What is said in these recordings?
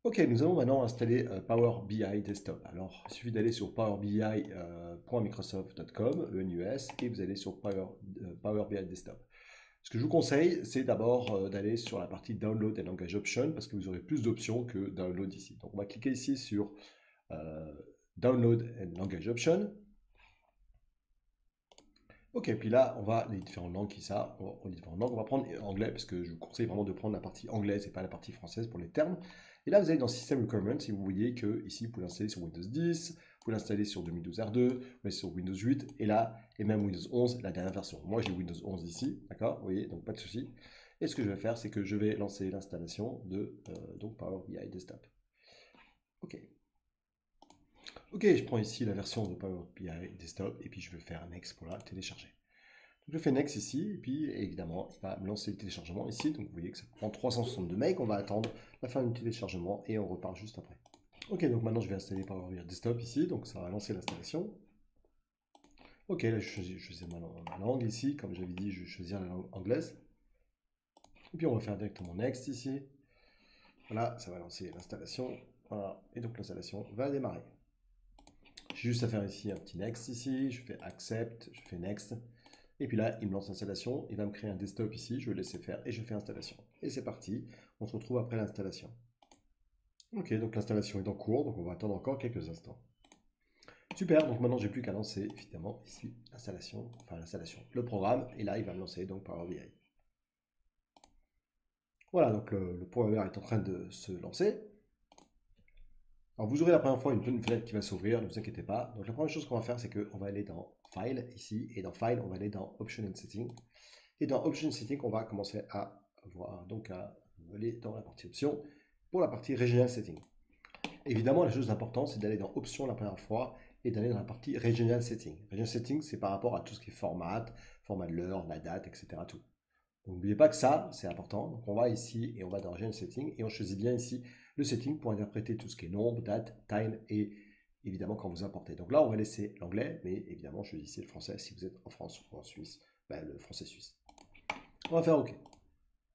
Ok, nous allons maintenant installer Power BI Desktop. Alors, il suffit d'aller sur powerbi.microsoft.com, ENUS, et vous allez sur Power BI Desktop. Ce que je vous conseille, c'est d'abord d'aller sur la partie Download and Language Option, parce que vous aurez plus d'options que Download ici. Donc, on va cliquer ici sur euh, Download and Language Option. Ok, puis là, on va les différentes langues qui ça, les différentes langues, on va prendre anglais parce que je vous conseille vraiment de prendre la partie anglaise et pas la partie française pour les termes. Et là, vous allez dans System Requirements et vous voyez que ici, vous pouvez l'installer sur Windows 10, vous pouvez l'installer sur 2012 R2, vous pouvez sur Windows 8 et là, et même Windows 11, la dernière version. Moi, j'ai Windows 11 ici, d'accord? Vous voyez, donc pas de souci. Et ce que je vais faire, c'est que je vais lancer l'installation de donc Power BI Desktop. Ok. Ok, je prends ici la version de Power BI Desktop et puis je vais faire Next pour la télécharger. Je fais Next ici, et puis évidemment, il va me lancer le téléchargement ici. Donc vous voyez que ça prend 362 MB. On va attendre la fin du téléchargement et on repart juste après. Ok, donc maintenant je vais installer Power BI Desktop ici. Donc ça va lancer l'installation. Ok, là je choisis ma langue ici. Comme j'avais dit, je vais choisir la langue anglaise. Et puis on va faire directement Next ici. Voilà, ça va lancer l'installation. Voilà, et donc l'installation va démarrer. J'ai juste à faire ici un petit Next ici. Je fais Accept, je fais Next. Et puis là, il me lance l'installation, il va me créer un desktop ici, je vais le laisser faire et je fais installation. Et c'est parti, on se retrouve après l'installation. Ok, donc l'installation est en cours, donc on va attendre encore quelques instants. Super, donc maintenant j'ai plus qu'à lancer évidemment ici l'installation, le programme, et là il va me lancer donc Power BI. Voilà, donc le Power BI est en train de se lancer. Alors vous aurez la première fois une fenêtre qui va s'ouvrir, ne vous inquiétez pas. Donc la première chose qu'on va faire, c'est qu'on va aller dans File ici, et dans File, on va aller dans Option and Setting. Et dans Option Setting, on va commencer à aller dans la partie Options pour la partie Regional Setting. Évidemment, la chose importante, c'est d'aller dans Options la première fois et d'aller dans la partie Regional Setting. Regional Setting, c'est par rapport à tout ce qui est format de l'heure, la date, etc. Tout. Donc n'oubliez pas que ça, c'est important. Donc on va ici et on va dans Regional Setting et on choisit bien ici le setting pour interpréter tout ce qui est nombre, date, time et évidemment quand vous importez. Donc là, on va laisser l'anglais, mais évidemment, choisissez le français si vous êtes en France ou en Suisse, le français suisse. On va faire OK.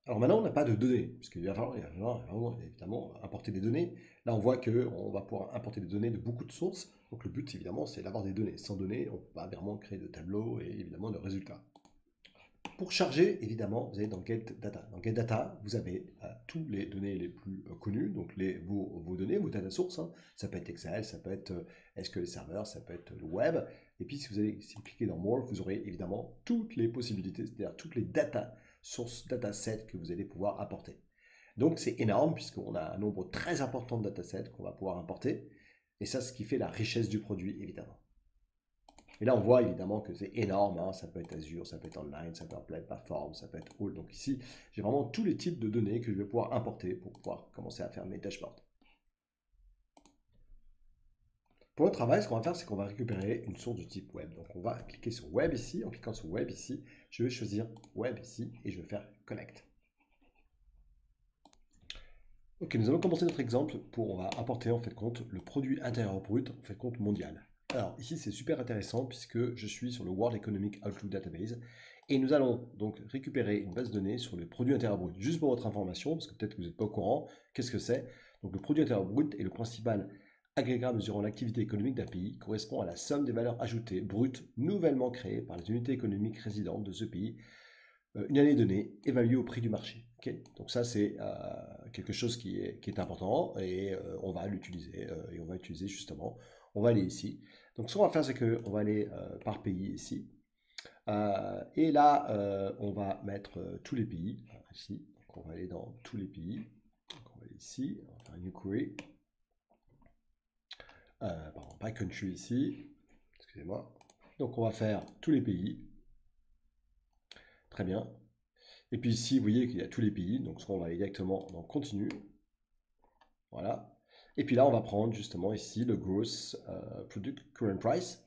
Alors maintenant, on n'a pas de données, puisqu'il va falloir évidemment importer des données. Là, on voit qu'on va pouvoir importer des données de beaucoup de sources. Donc le but, évidemment, c'est d'avoir des données. Sans données, on ne peut pas vraiment créer de tableaux et évidemment de résultats. Pour charger, évidemment, vous allez dans Get Data. Dans Get Data, vous avez toutes les données les plus connues, donc vos données, vos data sources. Hein. Ça peut être Excel, ça peut être SQL Server, ça peut être le web. Et puis, si vous cliquez dans More, vous aurez évidemment toutes les possibilités, c'est-à-dire toutes les data sources, datasets que vous allez pouvoir apporter. Donc, c'est énorme puisqu'on a un nombre très important de datasets qu'on va pouvoir importer. Et ça, ce qui fait la richesse du produit, évidemment. Et là, on voit évidemment que c'est énorme. Hein. Ça peut être Azure, ça peut être online, ça peut être Applied Platform, ça peut être All. Donc ici, j'ai vraiment tous les types de données que je vais pouvoir importer pour pouvoir commencer à faire mes dashboards. Pour le travail, ce qu'on va faire, c'est qu'on va récupérer une source du type web. Donc on va cliquer sur web ici. En cliquant sur web ici, je vais choisir web ici et je vais faire connect. Ok, nous allons commencer notre exemple on va apporter en fait compte le produit intérieur brut en fait compte mondial. Alors ici c'est super intéressant puisque je suis sur le World Economic Outlook Database et nous allons donc récupérer une base de données sur le produit intérieur brut. Juste pour votre information, parce que peut-être que vous n'êtes pas au courant, qu'est-ce que c'est? Donc le produit intérieur brut est le principal agrégat mesurant l'activité économique d'un pays, correspond à la somme des valeurs ajoutées brutes nouvellement créées par les unités économiques résidentes de ce pays une année donnée, évaluée au prix du marché. Okay, donc ça, c'est quelque chose qui est important et on va l'utiliser. Et on va utiliser justement, on va aller ici. Donc ce qu'on va faire, c'est qu'on va aller par pays ici. Et là, on va mettre tous les pays ici. Donc on va aller dans tous les pays. Donc on va aller ici, on va faire une new query. Pardon, pas country ici. Excusez-moi. Donc on va faire tous les pays. Très bien. Et puis ici, vous voyez qu'il y a tous les pays, donc on va aller directement dans Continue. Voilà. Et puis là, on va prendre justement ici le Gross Product Current Price.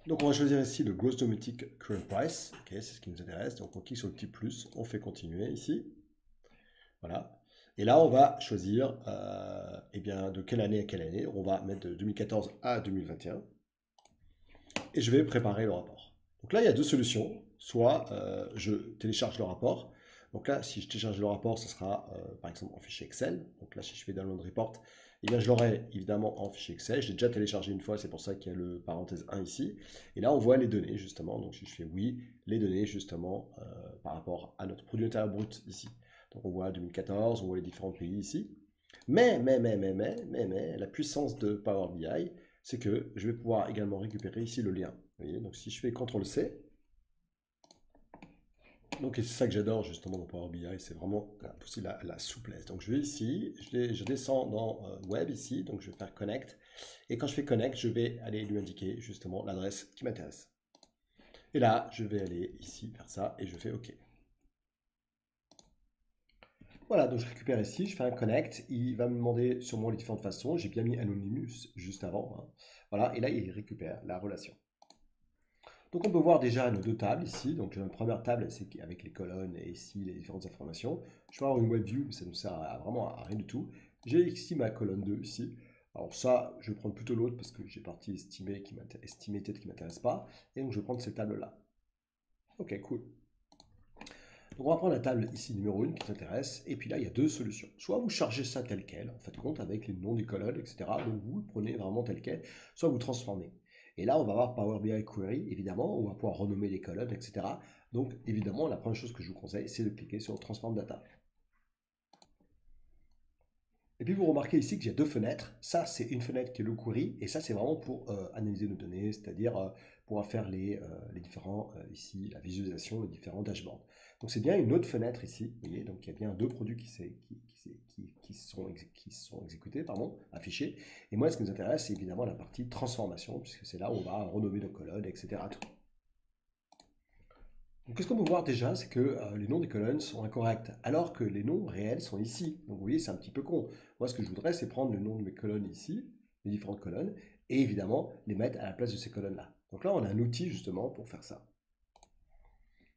Donc on va choisir ici le Gross Domestic Current Price. Ok, c'est ce qui nous intéresse. Donc on clique sur le petit plus, on fait continuer ici. Voilà. Et là, on va choisir eh bien, de quelle année à quelle année. On va mettre de 2014 à 2021. Et je vais préparer le rapport. Donc là, il y a deux solutions. Soit je télécharge le rapport, Donc là, si je télécharge le rapport, ce sera par exemple en fichier Excel. Donc là, si je fais Download Report, eh bien, je l'aurai évidemment en fichier Excel. Je l'ai déjà téléchargé une fois, c'est pour ça qu'il y a le parenthèse 1 ici. Et là, on voit les données justement. Donc si je fais oui, les données justement par rapport à notre produit intérieur brut ici. Donc on voit 2014, on voit les différents pays ici. Mais, la puissance de Power BI, c'est que je vais pouvoir également récupérer ici le lien. Vous voyez, donc si je fais CTRL-C, donc c'est ça que j'adore justement dans Power BI, c'est vraiment aussi la souplesse. Donc je vais ici, je descends dans Web ici, donc je vais faire Connect. Et quand je fais Connect, je vais aller lui indiquer justement l'adresse qui m'intéresse. Et là, je vais aller ici, faire ça, et je fais OK. Voilà, donc je récupère ici, je fais un connect, il va me demander sûrement les différentes façons, j'ai bien mis Anonymous juste avant, hein. Voilà, et là il récupère la relation. Donc on peut voir déjà nos deux tables ici, donc la première table c'est avec les colonnes et ici les différentes informations. Je vais avoir une web view, mais ça ne sert vraiment à rien du tout. J'ai ici ma colonne 2 ici. Alors ça, je vais prendre plutôt l'autre parce que j'ai partie estimée qui m'intéresse pas, et donc je vais prendre cette table là. Ok, cool. Donc on va prendre la table ici numéro 1 qui t'intéresse, et puis là il y a deux solutions. Soit vous chargez ça tel quel, en fait compte avec les noms des colonnes, etc. Donc vous le prenez vraiment tel quel, soit vous transformez. Et là on va avoir Power BI Query, évidemment, on va pouvoir renommer les colonnes, etc. Donc évidemment la première chose que je vous conseille, c'est de cliquer sur Transform Data. Et puis vous remarquez ici qu'il y a deux fenêtres. Ça, c'est une fenêtre qui est le query, et ça, c'est vraiment pour analyser nos données, c'est-à-dire pouvoir faire les différents, ici, la visualisation, les différents dashboards. Donc c'est bien une autre fenêtre ici, vous voyez, donc il y a bien deux produits qui sont exécutés, pardon, affichés. Et moi, ce qui nous intéresse, c'est évidemment la partie transformation, puisque c'est là où on va renommer nos colonnes, etc. tout. Donc, qu'est-ce qu'on peut voir déjà, c'est que les noms des colonnes sont incorrects, alors que les noms réels sont ici. Donc vous voyez, c'est un petit peu con. Moi, ce que je voudrais, c'est prendre le nom de mes colonnes ici, les différentes colonnes, et évidemment, les mettre à la place de ces colonnes-là. Donc là, on a un outil justement pour faire ça.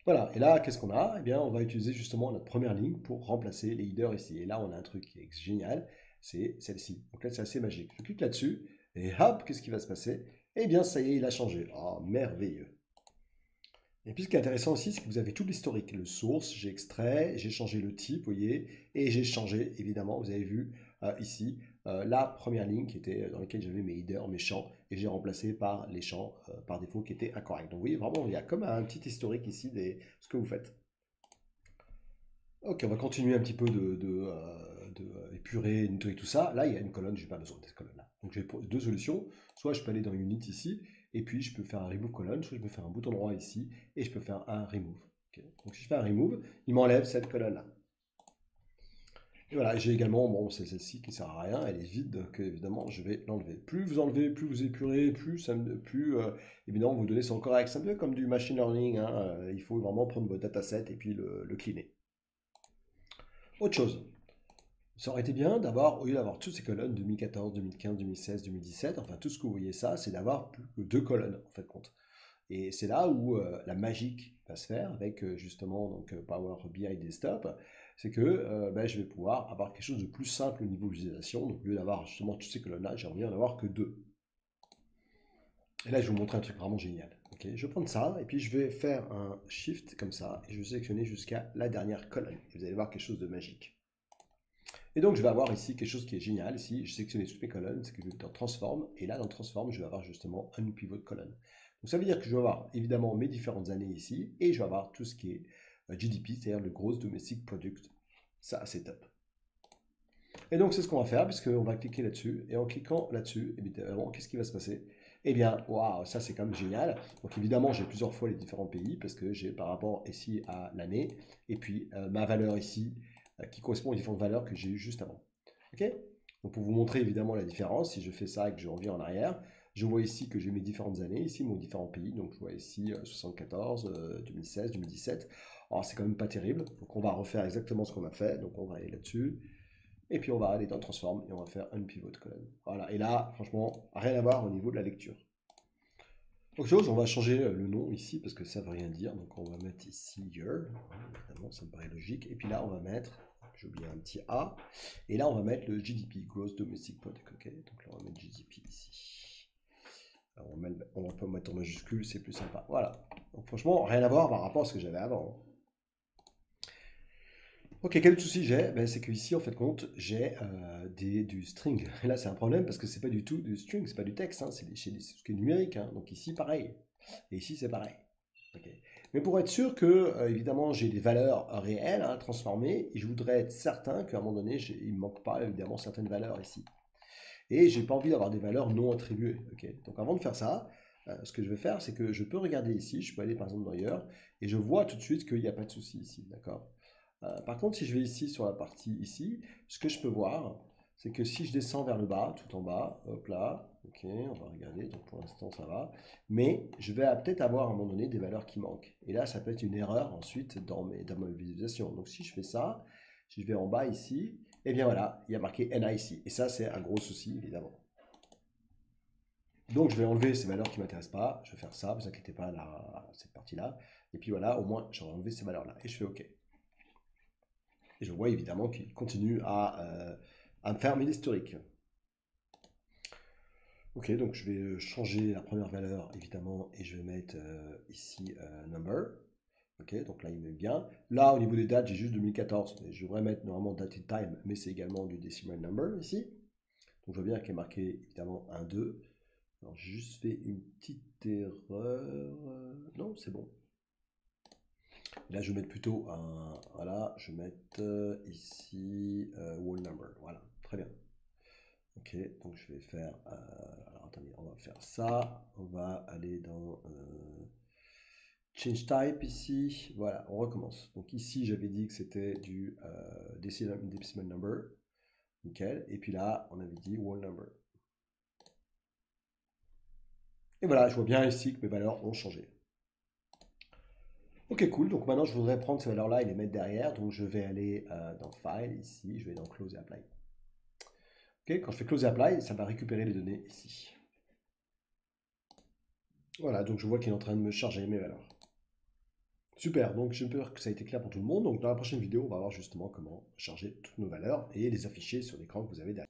Voilà, et là, qu'est-ce qu'on a? Eh bien, on va utiliser justement notre première ligne pour remplacer les headers ici. Et là, on a un truc qui est génial, c'est celle-ci. Donc là, c'est assez magique. Je clique là-dessus, et hop, qu'est-ce qui va se passer? Eh bien, ça y est, il a changé. Oh, merveilleux. Et puis ce qui est intéressant aussi, c'est que vous avez tout l'historique. Le source, j'ai extrait, j'ai changé le type, vous voyez, et j'ai changé, évidemment, vous avez vu ici, la première ligne qui était dans laquelle j'avais mes headers, mes champs, et j'ai remplacé par les champs par défaut qui étaient incorrects. Donc vous voyez, vraiment, il y a comme un petit historique ici de ce que vous faites. Ok, on va continuer un petit peu de épurer, nettoyer tout ça. Là, il y a une colonne, je n'ai pas besoin de cette colonne-là. Donc j'ai deux solutions. Soit je peux aller dans Unit ici, et puis je peux faire un Remove colonne, soit je peux faire un bouton droit ici, et je peux faire un Remove. Ok. Donc si je fais un Remove, il m'enlève cette colonne-là. Et voilà, j'ai également, bon, c'est celle-ci qui ne sert à rien, elle est vide, donc évidemment, je vais l'enlever. Plus vous enlevez, plus vous épurez, évidemment, vos données sont correctes. C'est un peu comme du machine learning, hein, il faut vraiment prendre votre dataset et puis le cleaner. Autre chose. Ça aurait été bien d'avoir, au lieu d'avoir toutes ces colonnes, 2014, 2015, 2016, 2017, enfin tout ce que vous voyez ça, c'est d'avoir plus que deux colonnes en fait compte. Et c'est là où la magique va se faire avec justement donc, Power BI Desktop, c'est que je vais pouvoir avoir quelque chose de plus simple au niveau visualisation. Donc au lieu d'avoir justement toutes ces colonnes-là, j'ai envie d'en avoir que deux. Et là, je vais vous montrer un truc vraiment génial. Ok, je vais prendre ça et puis je vais faire un Shift comme ça et je vais sélectionner jusqu'à la dernière colonne. Et vous allez voir quelque chose de magique. Et donc, je vais avoir ici quelque chose qui est génial. Ici, je sélectionne toutes mes colonnes, c'est que je vais dans Transform. Et là, dans Transform, je vais avoir justement un pivot de colonne. Donc, ça veut dire que je vais avoir évidemment mes différentes années ici. Et je vais avoir tout ce qui est GDP, c'est-à-dire le Gross Domestic Product. Ça, c'est top. Et donc, c'est ce qu'on va faire, puisqu'on va cliquer là-dessus. Et en cliquant là-dessus, évidemment, qu'est-ce qui va se passer? Eh bien, waouh, ça c'est quand même génial. Donc évidemment, j'ai plusieurs fois les différents pays parce que j'ai par rapport ici à l'année et puis ma valeur ici qui correspond aux différentes valeurs que j'ai eues juste avant. Ok? Donc pour vous montrer évidemment la différence, si je fais ça et que je reviens en arrière, je vois ici que j'ai mes différentes années, ici mes différents pays. Donc je vois ici 74, 2016, 2017. Alors c'est quand même pas terrible. Donc on va refaire exactement ce qu'on a fait. Donc on va aller là-dessus. Et puis on va aller dans Transform et on va faire un pivot colonne. Voilà, et là, franchement, rien à voir au niveau de la lecture. Autre chose, on va changer le nom ici parce que ça ne veut rien dire. Donc on va mettre ici year, évidemment, ça me paraît logique. Et puis là, on va mettre, j'ai oublié un petit A, et là on va mettre le GDP, Gross Domestic Product. Ok, donc là on va mettre GDP ici. Alors, on va pas mettre en majuscule, c'est plus sympa. Voilà. Donc franchement, rien à voir par rapport à ce que j'avais avant. Ok, quel souci j'ai? Ben, c'est que ici, en fait, compte, j'ai du string. Et là, c'est un problème parce que c'est pas du tout du string, c'est pas du texte, hein, c'est ce qui est numérique, hein. Donc ici, pareil. Et ici, c'est pareil. Ok. Mais pour être sûr que, évidemment, j'ai des valeurs réelles à transformer, et je voudrais être certain qu'à un moment donné, il ne me manque pas, évidemment, certaines valeurs ici. Et j'ai pas envie d'avoir des valeurs non attribuées. Ok. Donc avant de faire ça, ce que je vais faire, c'est que je peux regarder ici, je peux aller par exemple dans ailleurs, et je vois tout de suite qu'il n'y a pas de souci ici, d'accord? Par contre, si je vais ici sur la partie ici, ce que je peux voir, c'est que si je descends vers le bas, tout en bas, hop là, ok, on va regarder, donc pour l'instant ça va, mais je vais peut-être avoir à un moment donné des valeurs qui manquent. Et là, ça peut être une erreur ensuite dans ma visualisation. Donc si je fais ça, si je vais en bas ici, et bien voilà, il y a marqué NA ici. Et ça, c'est un gros souci, évidemment. Donc je vais enlever ces valeurs qui ne m'intéressent pas. Je vais faire ça, vous inquiétez pas, là, cette partie-là. Et puis voilà, au moins, j'aurai enlevé ces valeurs-là. Et je fais OK. Et je vois évidemment qu'il continue à me faire mes historiques. Ok, donc je vais changer la première valeur, évidemment, et je vais mettre ici number. Ok, donc là, il me met bien. Là, au niveau des dates, j'ai juste 2014. Mais je devrais mettre normalement date and time, mais c'est également du decimal number ici. Donc je vois bien qu'il est marqué évidemment 1, 2. Alors j'ai juste fait une petite erreur. Non, c'est bon. Là, je vais mettre plutôt un. Voilà, je vais mettre ici wall number. Voilà, très bien. Ok, donc je vais faire. Alors attendez, on va faire ça. On va aller dans change type ici. Voilà, on recommence. Donc ici, j'avais dit que c'était du decimal number. Nickel. Et puis là, on avait dit wall number. Et voilà, je vois bien ici que mes valeurs ont changé. Ok, cool. Donc maintenant, je voudrais prendre ces valeurs-là et les mettre derrière. Donc je vais aller dans File, ici. Je vais dans Close et Apply. Ok, quand je fais Close et Apply, ça va récupérer les données ici. Voilà, donc je vois qu'il est en train de me charger mes valeurs. Super, donc j'espère que ça a été clair pour tout le monde. Donc dans la prochaine vidéo, on va voir justement comment charger toutes nos valeurs et les afficher sur l'écran que vous avez derrière.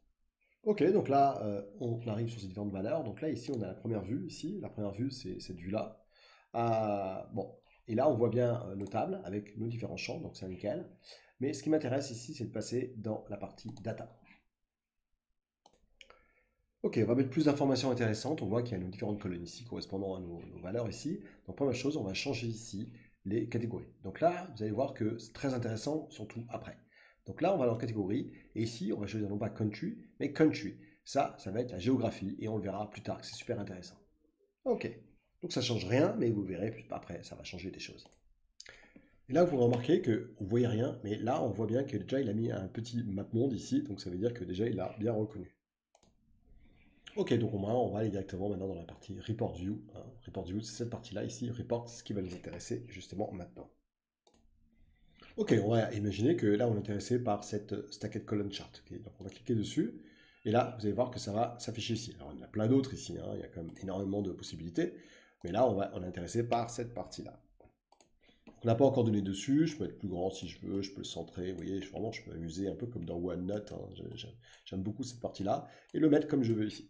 Ok, donc là, on arrive sur ces différentes valeurs. Donc là, ici, on a la première vue, ici. La première vue, c'est cette vue-là. Bon, et là, on voit bien nos tables avec nos différents champs, donc c'est nickel. Mais ce qui m'intéresse ici, c'est de passer dans la partie data. Ok, on va mettre plus d'informations intéressantes. On voit qu'il y a nos différentes colonnes ici correspondant à nos valeurs ici. Donc, première chose, on va changer ici les catégories. Donc là, vous allez voir que c'est très intéressant, surtout après. Donc là, on va dans catégorie, et ici, on va choisir non pas country, mais country. Ça va être la géographie, et on le verra plus tard, que c'est super intéressant. Ok, donc ça change rien, mais vous verrez plus après, ça va changer des choses. Et là, vous remarquez que vous voyez rien, mais là, on voit bien que déjà, il a mis un petit map monde ici, donc ça veut dire que déjà, il l'a bien reconnu. Ok, donc on va aller directement maintenant dans la partie Report View, hein. Report View, c'est cette partie-là ici, Report, c'est ce qui va nous intéresser justement maintenant. Ok, on va imaginer que là, on est intéressé par cette Stacked Column Chart. Ok, donc on va cliquer dessus, et là, vous allez voir que ça va s'afficher ici. Alors, il y en a plein d'autres ici, hein, il y a quand même énormément de possibilités, mais là, on est intéressé par cette partie-là. On n'a pas encore donné dessus, je peux être plus grand si je veux, je peux le centrer, vous voyez, vraiment, je peux m'amuser un peu comme dans OneNote, hein, j'aime beaucoup cette partie-là, et le mettre comme je veux ici.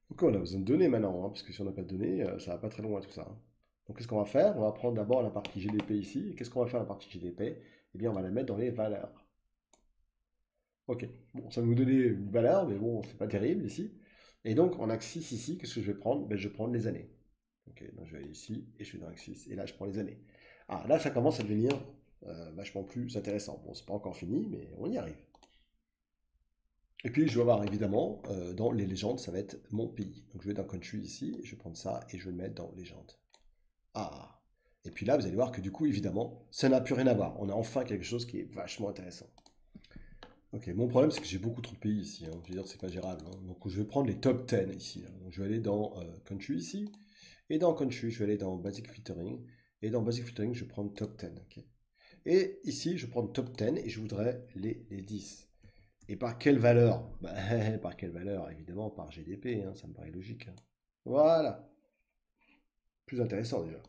Donc on a besoin de données maintenant, hein, parce que si on n'a pas de données, ça va pas très loin tout ça, hein. Donc qu'est-ce qu'on va faire? On va prendre d'abord la partie GDP ici. Et qu'est-ce qu'on va faire la partie GDP? Eh bien, on va la mettre dans les valeurs. Ok, bon, ça va nous donner une valeur, mais bon, c'est pas terrible ici. Et donc en axis ici, qu'est-ce que je vais prendre? Ben, je vais prendre les années. Ok, donc je vais aller ici et je vais dans axis. Et là, je prends les années. Ah, là, ça commence à devenir vachement plus intéressant. Bon, c'est pas encore fini, mais on y arrive. Et puis, je vais avoir évidemment, dans les légendes, ça va être mon pays. Donc, je vais dans Country ici, je vais prendre ça et je vais le mettre dans Légendes. Ah! Et puis là, vous allez voir que du coup, évidemment, ça n'a plus rien à voir. On a enfin quelque chose qui est vachement intéressant. Ok, mon problème, c'est que j'ai beaucoup trop de pays ici, hein. Je veux dire, c'est pas gérable, hein. Donc, je vais prendre les top 10 ici, hein. Donc, je vais aller dans Country ici. Et dans Country, je vais aller dans Basic Filtering. Et dans Basic Filtering, je vais prendre top 10. Ok. Et ici, je prends top 10 et je voudrais les 10. Et par quelle valeur? Bah, par quelle valeur? Évidemment, par GDP, hein, ça me paraît logique, hein. Voilà, plus intéressant déjà.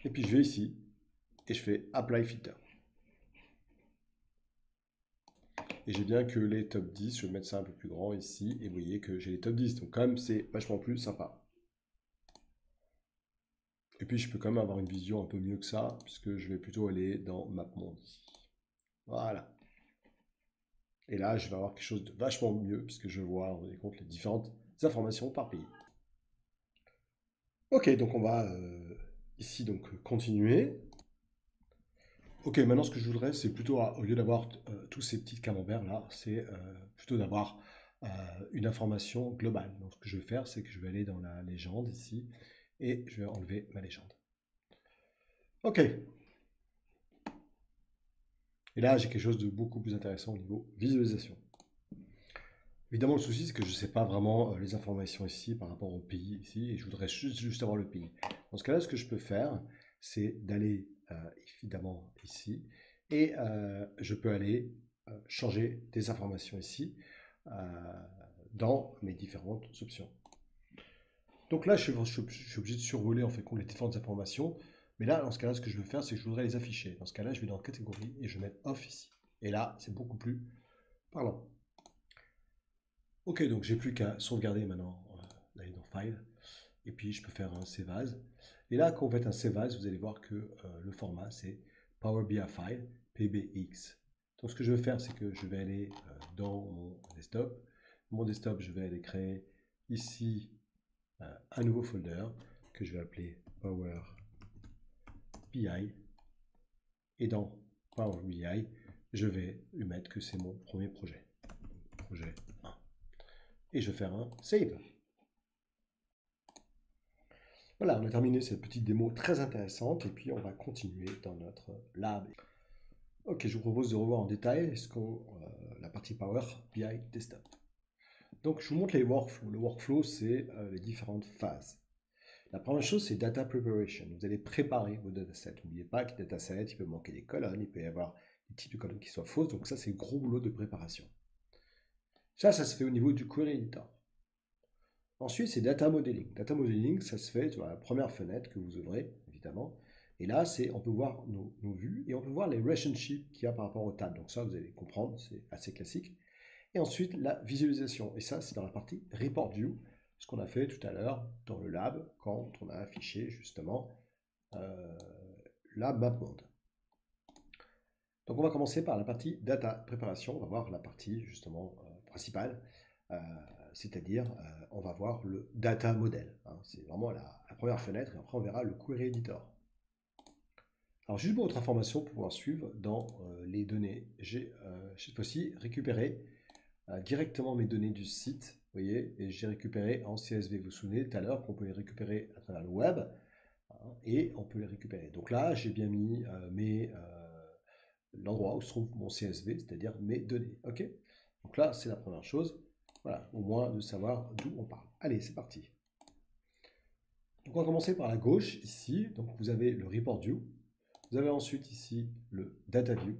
Et puis je vais ici et je fais Apply Filter. Et j'ai bien que les top 10, je vais mettre ça un peu plus grand ici, et vous voyez que j'ai les top 10, donc quand même c'est vachement plus sympa. Et puis je peux quand même avoir une vision un peu mieux que ça, puisque je vais plutôt aller dans MapMonde ici. Voilà. Et là, je vais avoir quelque chose de vachement mieux, puisque je vois, vous rendez compte, les différentes informations par pays. Ok, donc on va ici donc continuer. Ok, maintenant ce que je voudrais, c'est plutôt, au lieu d'avoir tous ces petits camemberts là, c'est plutôt d'avoir une information globale. Donc ce que je vais faire, c'est que je vais aller dans la légende ici, et je vais enlever ma légende. Ok. Et là, j'ai quelque chose de beaucoup plus intéressant au niveau visualisation. Évidemment, le souci, c'est que je ne sais pas vraiment les informations ici par rapport au pays ici, et je voudrais juste avoir le pays. Dans ce cas-là, ce que je peux faire, c'est d'aller évidemment ici, et je peux aller changer des informations ici dans mes différentes options. Donc là, je suis obligé de survoler en fait les différentes informations, mais là, dans ce cas-là, ce que je veux faire, c'est que je voudrais les afficher. Dans ce cas-là, je vais dans catégorie et je vais mettre off ici. Et là, c'est beaucoup plus parlant. Ok, donc j'ai plus qu'à sauvegarder maintenant, d'aller dans File, et puis je peux faire un Save As. Et là, quand vous faites un Save As, vous allez voir que le format c'est Power BI File PBX. Donc ce que je vais faire, c'est que je vais aller dans mon desktop. Mon desktop, je vais aller créer ici un nouveau folder que je vais appeler Power BI. Et dans Power BI, je vais lui mettre que c'est mon premier projet. Projet 1. Et je vais faire un Save. Voilà, on a terminé cette petite démo très intéressante et puis on va continuer dans notre lab. Ok, je vous propose de revoir en détail la partie Power BI Desktop. Donc je vous montre les workflows. Le workflow, c'est les différentes phases. La première chose, c'est Data Preparation. Vous allez préparer vos datasets. N'oubliez pas que dataset, il peut manquer des colonnes, il peut y avoir des types de colonnes qui soient fausses. Donc ça, c'est le gros boulot de préparation. Ça se fait au niveau du Query Editor. Ensuite, c'est Data Modeling. Data Modeling, ça se fait sur la première fenêtre que vous ouvrez, évidemment. Et là, on peut voir nos vues et on peut voir les relationships qu'il y a par rapport aux tables. Donc ça, vous allez comprendre, c'est assez classique. Et ensuite, la visualisation. Et ça, c'est dans la partie Report View, ce qu'on a fait tout à l'heure dans le lab, quand on a affiché justement la MapMonde. Donc on va commencer par la partie Data Préparation. On va voir la partie justement principale. C'est-à-dire on va voir le data model. Hein. C'est vraiment la première fenêtre et après on verra le query editor. Alors juste pour votre information, pour pouvoir suivre dans les données, j'ai cette fois-ci récupéré directement mes données du site, vous voyez, et j'ai récupéré en CSV. Vous vous souvenez tout à l'heure qu'on peut les récupérer à travers le web, hein, et on peut les récupérer. Donc là, j'ai bien mis l'endroit où se trouve mon CSV, c'est-à-dire mes données. Ok. Donc là, c'est la première chose. Voilà, au moins de savoir d'où on parle. Allez, c'est parti. Donc on va commencer par la gauche, ici. Donc vous avez le Report View. Vous avez ensuite ici le Data View.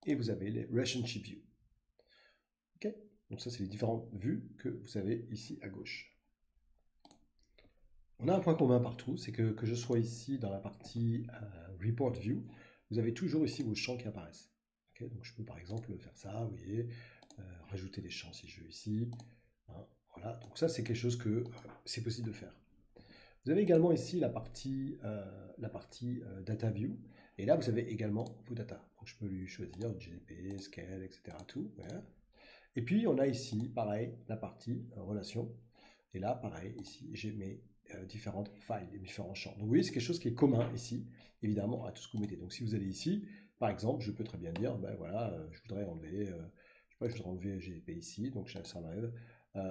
Et vous avez les Relationship View. Ok. Donc ça, c'est les différentes vues que vous avez ici à gauche. On a un point commun partout, c'est que je sois ici dans la partie Report View, vous avez toujours ici vos champs qui apparaissent. Okay, donc je peux par exemple faire ça, vous voyez, rajouter des champs si je veux ici. Hein, voilà, donc ça c'est quelque chose que c'est possible de faire. Vous avez également ici la partie Data View, et là vous avez également vos data. Donc je peux lui choisir GDP, Scale, etc. Tout, voilà. Et puis on a ici, pareil, la partie relation. Et là, pareil, ici, j'ai mes différentes files, les différents champs. Donc vous voyez, c'est quelque chose qui est commun ici, évidemment, à tout ce que vous mettez. Donc si vous allez ici, par exemple, je peux très bien dire, ben voilà, je voudrais enlever, je voudrais enlever GDP ici, donc ça enlève.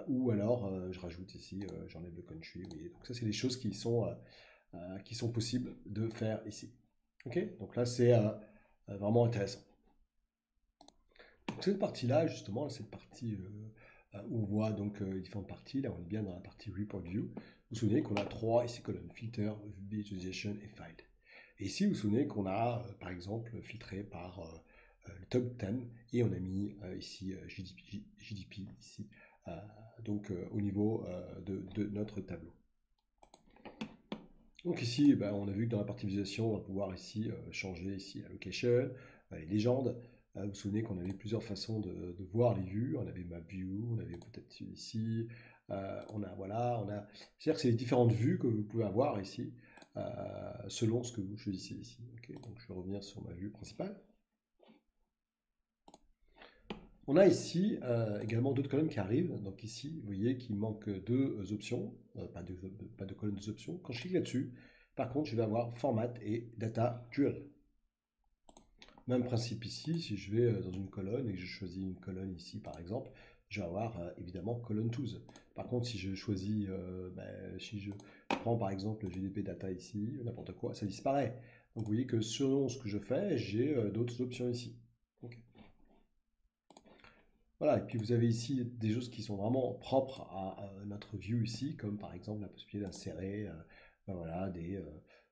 Ou alors, je rajoute ici, j'enlève le country, vous voyez. Donc ça, c'est des choses qui sont possibles de faire ici. Ok. Donc là, c'est vraiment intéressant. Donc cette partie-là, justement, cette partie où on voit donc les différentes parties, là on est bien dans la partie Report View. Vous vous souvenez qu'on a trois ici colonnes, Filter, Visualization et File. Et ici, vous vous souvenez qu'on a, par exemple, filtré par le top 10 et on a mis ici GDP ici, donc au niveau de notre tableau. Donc ici, ben, on a vu que dans la partie visualisation, on va pouvoir ici changer ici la location, les légendes. Vous vous souvenez qu'on avait plusieurs façons de voir les vues. On avait Map View, on avait peut-être ici. C'est-à-dire que c'est les différentes vues que vous pouvez avoir ici. selon ce que vous choisissez ici. Okay, donc je vais revenir sur ma vue principale. On a ici également d'autres colonnes qui arrivent. Donc ici, vous voyez qu'il manque deux options, pas de colonne, deux options. Quand je clique là-dessus, par contre, je vais avoir Format et Data Dual. Même principe ici, si je vais dans une colonne et que je choisis une colonne ici, par exemple, je vais avoir évidemment colonne 12. Par contre, si je choisis, si je prends par exemple le GDP Data ici, n'importe quoi, ça disparaît. Donc vous voyez que selon ce que je fais, j'ai d'autres options ici. Okay. Voilà, et puis vous avez ici des choses qui sont vraiment propres à notre view ici, comme par exemple la possibilité d'insérer voilà,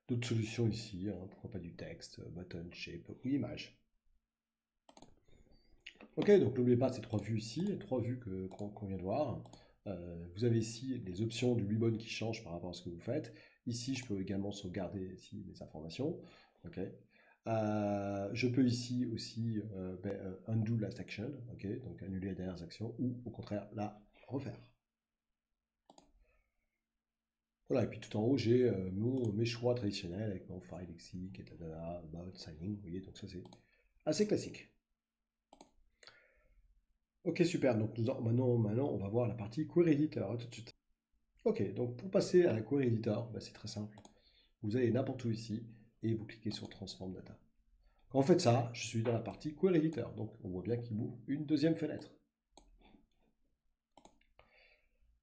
d'autres solutions ici, hein, pourquoi pas du texte, button, shape ou image. Ok, donc n'oubliez pas ces trois vues ici, les trois vues qu'on vient de voir. Vous avez ici les options du ribbon qui changent par rapport à ce que vous faites. Ici, je peux également sauvegarder ici mes informations. Okay. Je peux ici aussi undo last action, okay, donc annuler les dernières actions, ou au contraire la refaire. Voilà, et puis tout en haut, j'ai mes choix traditionnels avec mon file lexique, etc., about, signing, vous voyez, donc ça c'est assez classique. Ok, super, donc maintenant on va voir la partie Query Editor, tout de suite. Ok, donc pour passer à la Query Editor, c'est très simple. Vous allez n'importe où ici, et vous cliquez sur Transform Data. Quand vous faites ça, je suis dans la partie Query Editor, donc on voit bien qu'il m'ouvre une deuxième fenêtre.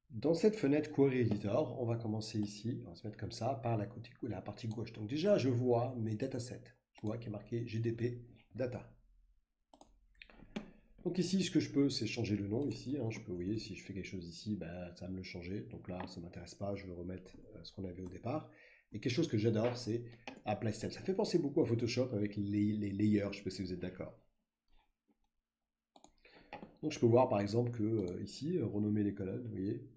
Dans cette fenêtre Query Editor, on va commencer ici, on va se mettre comme ça, par la partie gauche. Donc déjà, je vois mes datasets. Je vois qu'il y a marqué GDP Data. Donc ici, ce que je peux, c'est changer le nom ici. Hein. Je peux, vous voyez, si je fais quelque chose ici, ça va me le changer. Donc là, ça ne m'intéresse pas, je vais remettre ce qu'on avait au départ. Et quelque chose que j'adore, c'est Apply Style. Ça fait penser beaucoup à Photoshop avec les layers, je ne sais pas si vous êtes d'accord. Donc je peux voir par exemple que ici, renommer les colonnes, vous voyez.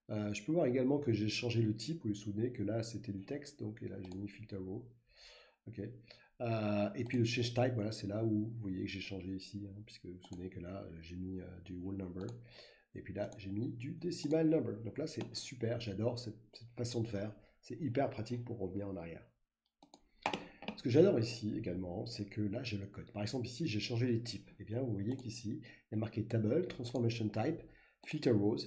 Je peux voir également que j'ai changé le type, vous vous souvenez que là c'était du texte, donc et là j'ai mis filter row. Ok. Et puis le change type, voilà, c'est là où vous voyez que j'ai changé ici, hein, puisque vous vous souvenez que là j'ai mis du whole number, et puis là j'ai mis du decimal number. Donc là c'est super, j'adore cette façon de faire, c'est hyper pratique pour revenir en arrière. Ce que j'adore ici également, c'est que là j'ai le code. Par exemple ici j'ai changé les types. Et bien vous voyez qu'ici il y a marqué table, transformation type, filter rows,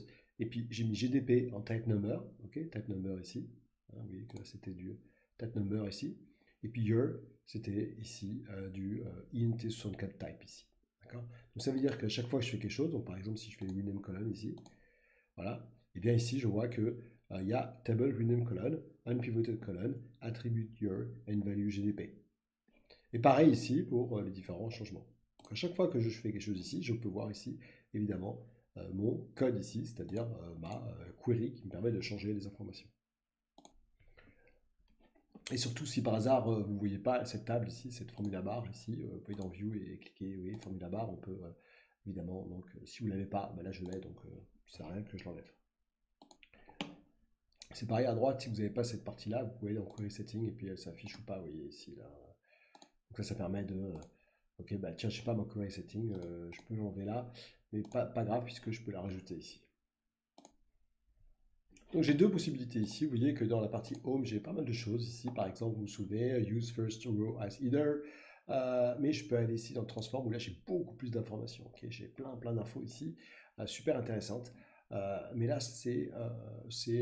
et puis j'ai mis GDP en type number, ok, type number ici. Vous voyez que c'était du type number ici. Et puis year, c'était ici du int64 type ici. D'accord. Donc ça veut dire qu'à chaque fois que je fais quelque chose, donc par exemple si je fais rename colon ici, voilà, et bien ici je vois que il y a table rename colon, unpivoted colon, attribute year and value GDP. Et pareil ici pour les différents changements. Donc à chaque fois que je fais quelque chose ici, je peux voir ici évidemment mon code ici, c'est-à-dire ma query qui me permet de changer les informations. Et surtout, si par hasard, vous ne voyez pas cette table ici, cette formula bar ici, vous pouvez dans View et cliquer, oui, formula bar, on peut évidemment, donc si vous ne l'avez pas, là je l'ai, donc ça sert à rien que je l'enlève. C'est pareil à droite, si vous n'avez pas cette partie-là, vous pouvez aller dans Query Setting et puis elle s'affiche ou pas, vous voyez ici, là. Donc ça permet de, ok, tiens, je sais pas, ma Query Setting, je peux l'enlever là, mais pas grave puisque je peux la rajouter ici. Donc j'ai deux possibilités ici. Vous voyez que dans la partie Home, j'ai pas mal de choses ici. Par exemple, vous vous souvenez, Use First Row as Either. Mais je peux aller ici dans Transform où là j'ai beaucoup plus d'informations. Okay, j'ai plein d'infos ici, super intéressantes. Mais là, c'est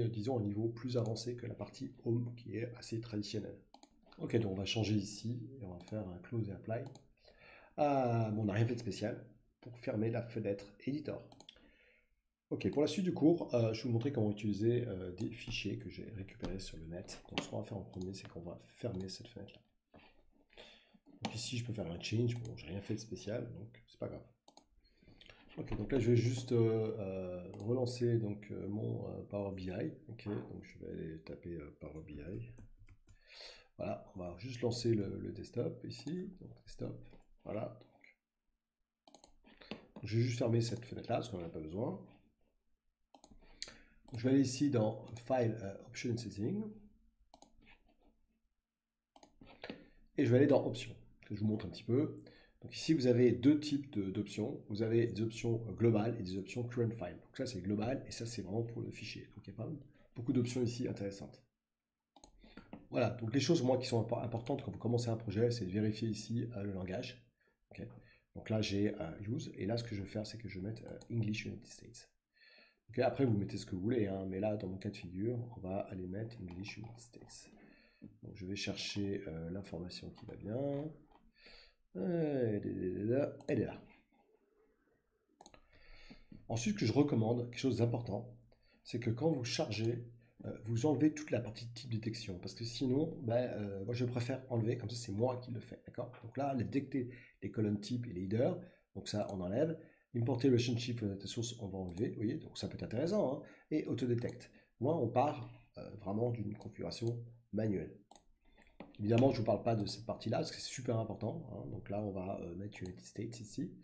disons un niveau plus avancé que la partie Home qui est assez traditionnelle. Ok, donc on va changer ici et on va faire un Close et Apply. Bon, on n'a rien fait de spécial pour fermer la fenêtre Editor. Ok, pour la suite du cours, je vais vous montrer comment utiliser des fichiers que j'ai récupérés sur le net. Donc ce qu'on va faire en premier, c'est qu'on va fermer cette fenêtre-là. Donc ici, je peux faire un change. Bon, j'ai rien fait de spécial, donc c'est pas grave. Ok, donc là, je vais juste relancer donc, mon Power BI. Ok, donc je vais aller taper Power BI. Voilà, on va juste lancer le desktop ici. Donc desktop, voilà. Donc, je vais juste fermer cette fenêtre-là parce qu'on n'en a pas besoin. Je vais aller ici dans File Option Setting. Et je vais aller dans Options, que je vous montre un petit peu. Donc ici, vous avez deux types d'options. Vous avez des options globales et des options current file. Donc ça, c'est global et ça, c'est vraiment pour le fichier. Donc il y a pas beaucoup d'options ici intéressantes. Voilà, donc les choses moi qui sont importantes quand vous commencez un projet, c'est de vérifier ici le langage. Ok. Donc là j'ai use, et là ce que je vais faire c'est que je vais mettre English United States. Ok, après vous mettez ce que vous voulez, hein, mais là dans mon cas de figure, on va aller mettre English United States. Donc je vais chercher l'information qui va bien. Elle est là. Ensuite, ce que je recommande, quelque chose d'important, c'est que quand vous chargez, vous enlevez toute la partie type détection. Parce que sinon, moi je préfère enlever, comme ça c'est moi qui le fais. D'accord. Donc là, les détecter les colonnes type et les headers, donc ça on enlève. Importer relationship data source, on va enlever. Vous voyez, donc ça peut être intéressant. Hein. Et autodetect. Moi, on part vraiment d'une configuration manuelle. Évidemment, je ne vous parle pas de cette partie-là, parce que c'est super important. Hein. Donc là, on va mettre United States ici.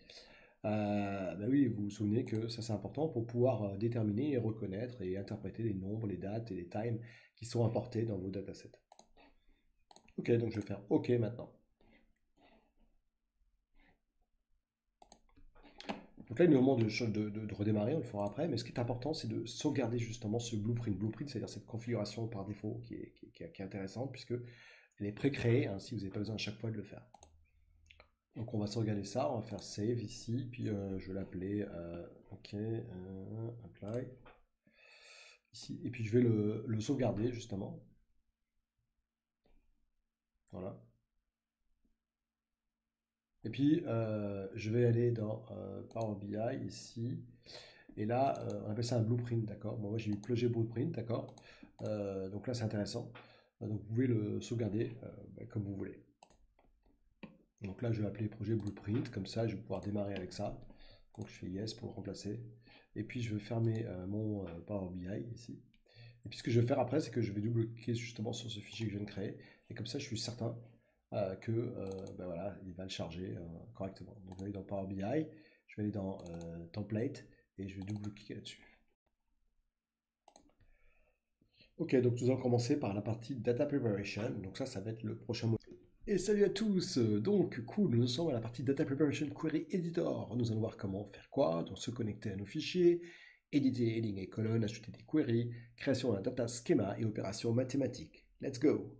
Oui, vous vous souvenez que ça c'est important pour pouvoir déterminer et reconnaître et interpréter les nombres, les dates et les times qui sont importés dans vos datasets. Ok, donc je vais faire OK maintenant. Donc là, il est le moment de redémarrer, on le fera après, mais ce qui est important, c'est de sauvegarder justement ce blueprint. Blueprint, c'est-à-dire cette configuration par défaut qui est intéressante, puisque elle est pré-créée, hein, si vous n'avez pas besoin à chaque fois de le faire. Donc on va sauvegarder ça, on va faire save ici, puis je vais l'appeler OK, apply, ici, et puis je vais le sauvegarder justement. Voilà. Et puis je vais aller dans Power BI ici, et là on appelle ça un blueprint, d'accord. Bon, moi j'ai mis projet blueprint, d'accord. Donc là c'est intéressant. Donc vous pouvez le sauvegarder comme vous voulez. Donc là je vais appeler projet blueprint, comme ça je vais pouvoir démarrer avec ça. Donc je fais yes pour le remplacer. Et puis je vais fermer mon Power BI ici. Et puis ce que je vais faire après, c'est que je vais double-cliquer justement sur ce fichier que je viens de créer. Et comme ça, je suis certain que voilà, il va le charger correctement. Donc je vais aller dans Power BI, je vais aller dans Template et je vais double-cliquer là-dessus. Ok, donc nous allons commencer par la partie Data Preparation. Donc ça va être le prochain mot. Et salut à tous. Donc cool, nous sommes à la partie Data Preparation Query Editor. Nous allons voir comment faire quoi, donc se connecter à nos fichiers, éditer lignes et colonnes, ajouter des queries, création d'un data schema et opérations mathématiques. Let's go.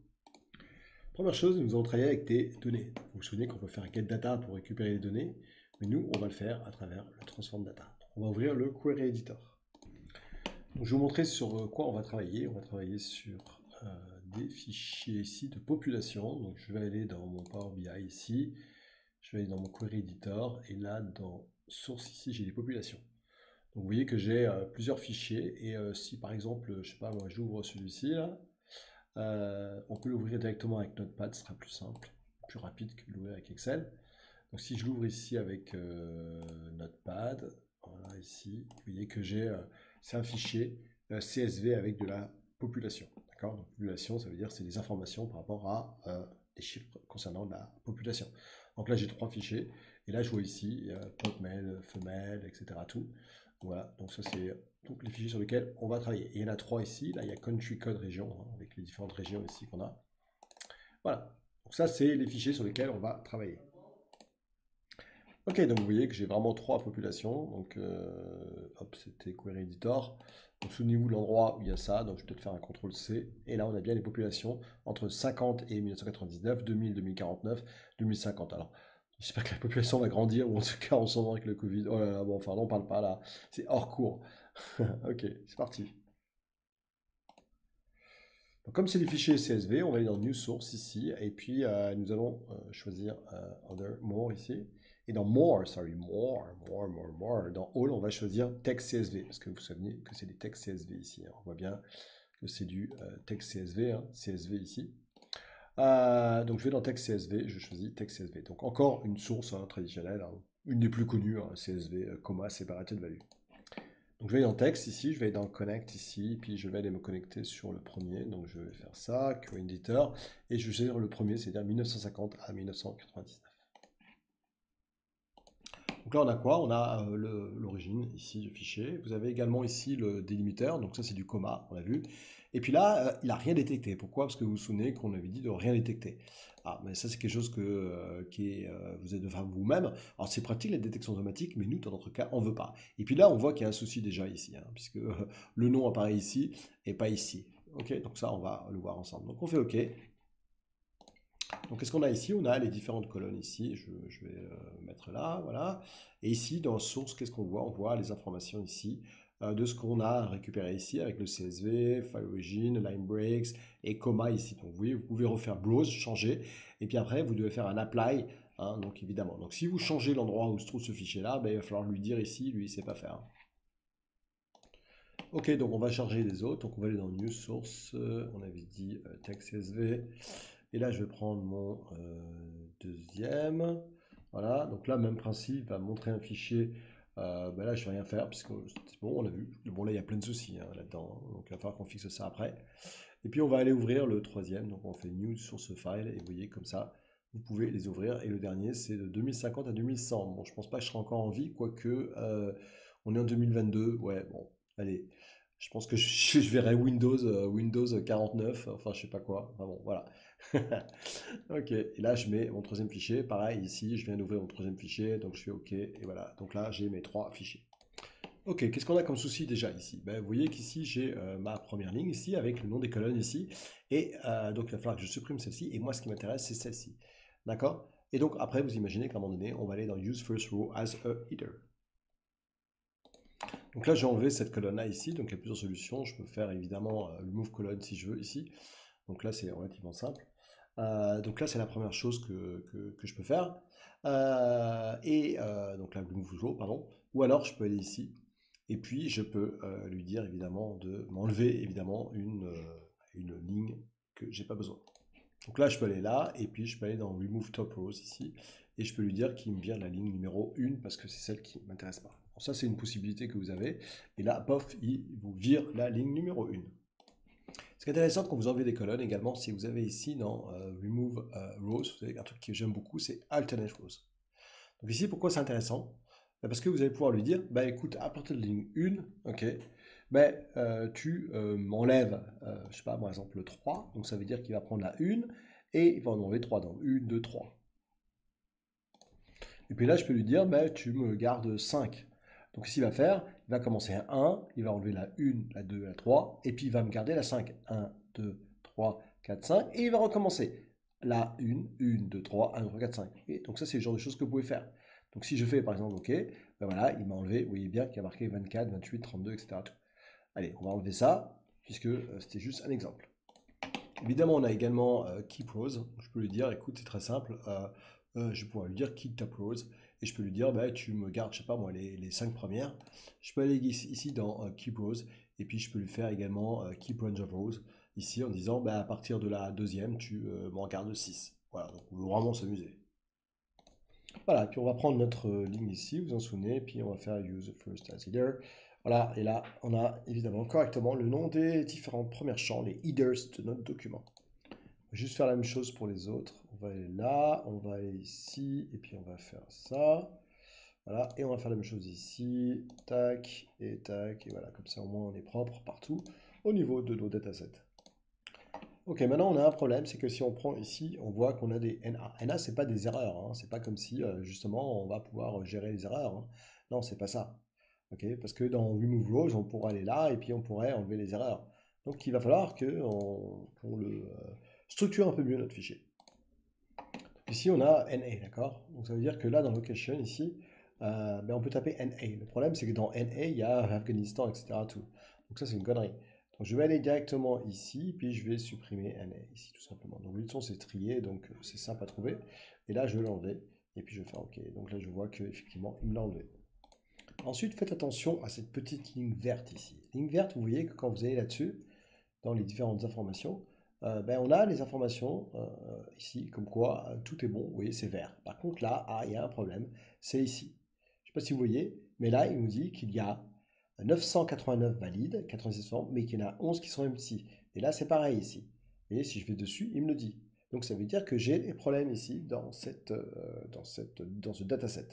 Première chose, nous allons travailler avec des données. Vous vous souvenez qu'on peut faire un get data pour récupérer les données, mais nous, on va le faire à travers le transform data. Donc, on va ouvrir le Query Editor. Donc, je vais vous montrer sur quoi on va travailler. On va travailler sur des fichiers ici de population. Donc, je vais aller dans mon Power BI ici. Je vais aller dans mon Query Editor. Et là, dans Source ici, j'ai des populations. Donc, vous voyez que j'ai plusieurs fichiers. Et si par exemple, je sais pas, moi j'ouvre celui-ci là. On peut l'ouvrir directement avec Notepad, ce sera plus simple, plus rapide que de l'ouvrir avec Excel. Donc si je l'ouvre ici avec Notepad, voilà ici, vous voyez que c'est un fichier CSV avec de la population. D'accord. Donc population, ça veut dire c'est des informations par rapport à des chiffres concernant la population. Donc là j'ai trois fichiers, et là je vois ici male, femelle, etc. tout. Voilà, donc ça c'est donc les fichiers sur lesquels on va travailler. Et il y en a trois ici, là il y a country code région, hein, avec les différentes régions ici qu'on a. Voilà, donc ça c'est les fichiers sur lesquels on va travailler. Ok, donc vous voyez que j'ai vraiment trois populations, donc hop, c'était Query Editor. Donc souvenez-vous de l'endroit où il y a ça, donc je vais peut-être faire un CTRL-C, et là on a bien les populations entre 50 et 1999, 2000, 2049, 2050. Alors, j'espère que la population va grandir, ou en tout cas on s'en va avec le Covid. Oh là là, bon, enfin, on n'en parle pas là, c'est hors cours. Ok, c'est parti. Donc, comme c'est des fichiers CSV, on va aller dans New Source ici, et puis nous allons choisir Other, More ici. Et dans More, dans All, on va choisir Text CSV, parce que vous savez que c'est des textes CSV ici. Hein. On voit bien que c'est du texte CSV, hein, CSV ici. Donc je vais dans Text CSV, je choisis Text CSV. Donc encore une source hein, traditionnelle, hein, une des plus connues, hein, CSV, comma, separated value. Donc je vais dans texte ici, je vais dans connect ici, puis je vais aller me connecter sur le premier. Donc je vais faire ça, Query Editor, et je vais choisir le premier, c'est-à-dire 1950 à 1999. Donc là on a quoi? On a l'origine ici du fichier. Vous avez également ici le délimiteur, donc ça c'est du comma, on l'a vu. Et puis là, il n'a rien détecté. Pourquoi? Parce que vous vous souvenez qu'on avait dit de rien détecter. Ah, mais ça c'est quelque chose vous êtes de faire vous-même. Alors c'est pratique la détection automatique, mais nous dans notre cas on ne veut pas. Et puis là on voit qu'il y a un souci déjà ici, hein, puisque le nom apparaît ici et pas ici. Ok, donc ça, on va le voir ensemble. Donc on fait OK. Donc qu'est-ce qu'on a ici? On a les différentes colonnes ici. Je vais mettre là, voilà. Et ici, dans source, qu'est-ce qu'on voit? On voit les informations ici de ce qu'on a récupéré ici avec le CSV, file origin, line breaks et comma ici. Donc vous pouvez refaire browse, changer. Et puis après, vous devez faire un apply. Hein, donc évidemment. Donc si vous changez l'endroit où se trouve ce fichier-là, ben, il va falloir lui dire ici, lui, il ne sait pas faire. Ok, donc on va charger les autres. Donc on va aller dans New Source. On avait dit text CSV. Et là, je vais prendre mon deuxième. Voilà, donc là, même principe, il va me montrer un fichier. Ben là, je ne vais rien faire, puisque c'est bon, on a vu. Bon, là, il y a plein de soucis hein, là-dedans. Donc, il va falloir qu'on fixe ça après. Et puis, on va aller ouvrir le troisième. Donc, on fait New Source File. Et vous voyez, comme ça, vous pouvez les ouvrir. Et le dernier, c'est de 2050 à 2100. Bon, je pense pas que je serai encore en vie, quoique on est en 2022. Ouais, bon, allez. Je pense que je verrai Windows 49, enfin je sais pas quoi. Enfin bon, voilà. Ok, et là je mets mon troisième fichier. Pareil, ici je viens d'ouvrir mon troisième fichier, donc je fais OK, et voilà. Donc là j'ai mes trois fichiers. Ok, qu'est-ce qu'on a comme souci déjà ici? Ben, vous voyez qu'ici j'ai ma première ligne ici avec le nom des colonnes ici. Et donc il va falloir que je supprime celle-ci. Et moi ce qui m'intéresse c'est celle-ci. D'accord? Et donc après vous imaginez qu'à un moment donné on va aller dans Use First Row as a Header. Donc là, j'ai enlevé cette colonne-là ici. Donc il y a plusieurs solutions. Je peux faire évidemment remove colonne si je veux ici. Donc là, c'est relativement simple. Donc là, c'est la première chose que je peux faire. Donc là, remove row, pardon. Ou alors, je peux aller ici. Et puis, je peux lui dire évidemment de m'enlever évidemment une ligne que j'ai pas besoin. Donc là, je peux aller là. Et puis, je peux aller dans remove top rows ici. Et je peux lui dire qu'il me vire la ligne numéro 1 parce que c'est celle qui ne m'intéresse pas. Alors ça, c'est une possibilité que vous avez. Et là, pof, il vous vire la ligne numéro 1. Ce qui est intéressant quand vous enlevez des colonnes également, si vous avez ici dans Remove Rows, vous avez un truc que j'aime beaucoup, c'est Alternate Rows. Donc ici, pourquoi c'est intéressant? Parce que vous allez pouvoir lui dire, bah écoute, à partir de la ligne 1, ok, tu m'enlèves, je sais pas, par exemple le 3, donc ça veut dire qu'il va prendre la 1, et il va en enlever 3, donc 1, 2, 3. Et puis là, je peux lui dire, bah, tu me gardes 5. Donc, qu'est-ce qu'il va faire? Il va commencer à 1, il va enlever la 1, la 2, la 3, et puis il va me garder la 5. 1, 2, 3, 4, 5, et il va recommencer. La 1, 1, 2, 3, 1, 2, 3, 4, 5. Et donc, ça, c'est le genre de choses que vous pouvez faire. Donc, si je fais, par exemple, OK, ben voilà, il m'a enlevé, vous voyez bien qu'il y a marqué 24, 28, 32, etc. Tout. Allez, on va enlever ça, puisque c'était juste un exemple. Évidemment, on a également Keep Rows. Je peux lui dire, écoute, c'est très simple. Je vais pouvoir lui dire Keep Top Rows. Et je peux lui dire, bah, tu me gardes, je sais pas moi, les 5 premières. Je peux aller ici dans Keep Rows. Et puis, je peux lui faire également Keep Range of Rows. Ici, en disant, bah, à partir de la deuxième, tu m'en gardes 6. Voilà, donc on veut vraiment s'amuser. Voilà, puis on va prendre notre ligne ici, vous en souvenez, puis on va faire Use First as Header. Voilà, et là, on a évidemment correctement le nom des différents premiers champs, les headers de notre document. On va juste faire la même chose pour les autres. On va aller là, on va aller ici, et puis on va faire ça. Voilà, et on va faire la même chose ici, tac, et voilà, comme ça au moins on est propre partout au niveau de nos datasets. Ok, maintenant on a un problème, c'est que si on prend ici, on voit qu'on a des NA. NA, c'est pas des erreurs, hein. C'est pas comme si justement on va pouvoir gérer les erreurs, hein. Non, c'est pas ça. Ok, parce que dans Remove Rows, on pourra aller là et puis on pourrait enlever les erreurs. Donc il va falloir qu'on le structure un peu mieux notre fichier. Ici on a NA, d'accord? Donc ça veut dire que là dans Location, ici, on peut taper NA. Le problème c'est que dans NA, il y a Afghanistan, etc. Tout. Donc ça c'est une connerie. Donc je vais aller directement ici, puis je vais supprimer NA ici tout simplement. Donc le son c'est trié, donc c'est simple à trouver. Et là je vais l'enlever, et puis je vais faire OK. Donc là je vois qu'effectivement il me l'a enlevé. Ensuite faites attention à cette petite ligne verte ici. Ligne verte, vous voyez que quand vous allez là-dessus, dans les différentes informations, on a les informations ici, comme quoi tout est bon, vous voyez c'est vert. Par contre là, il y a un problème, c'est ici. Je ne sais pas si vous voyez, mais là il nous dit qu'il y a 989 valides, 86%, mais qu'il y en a 11 qui sont empty. Et là, c'est pareil ici. Vous voyez, si je vais dessus, il me le dit. Donc, ça veut dire que j'ai des problèmes ici dans ce dataset.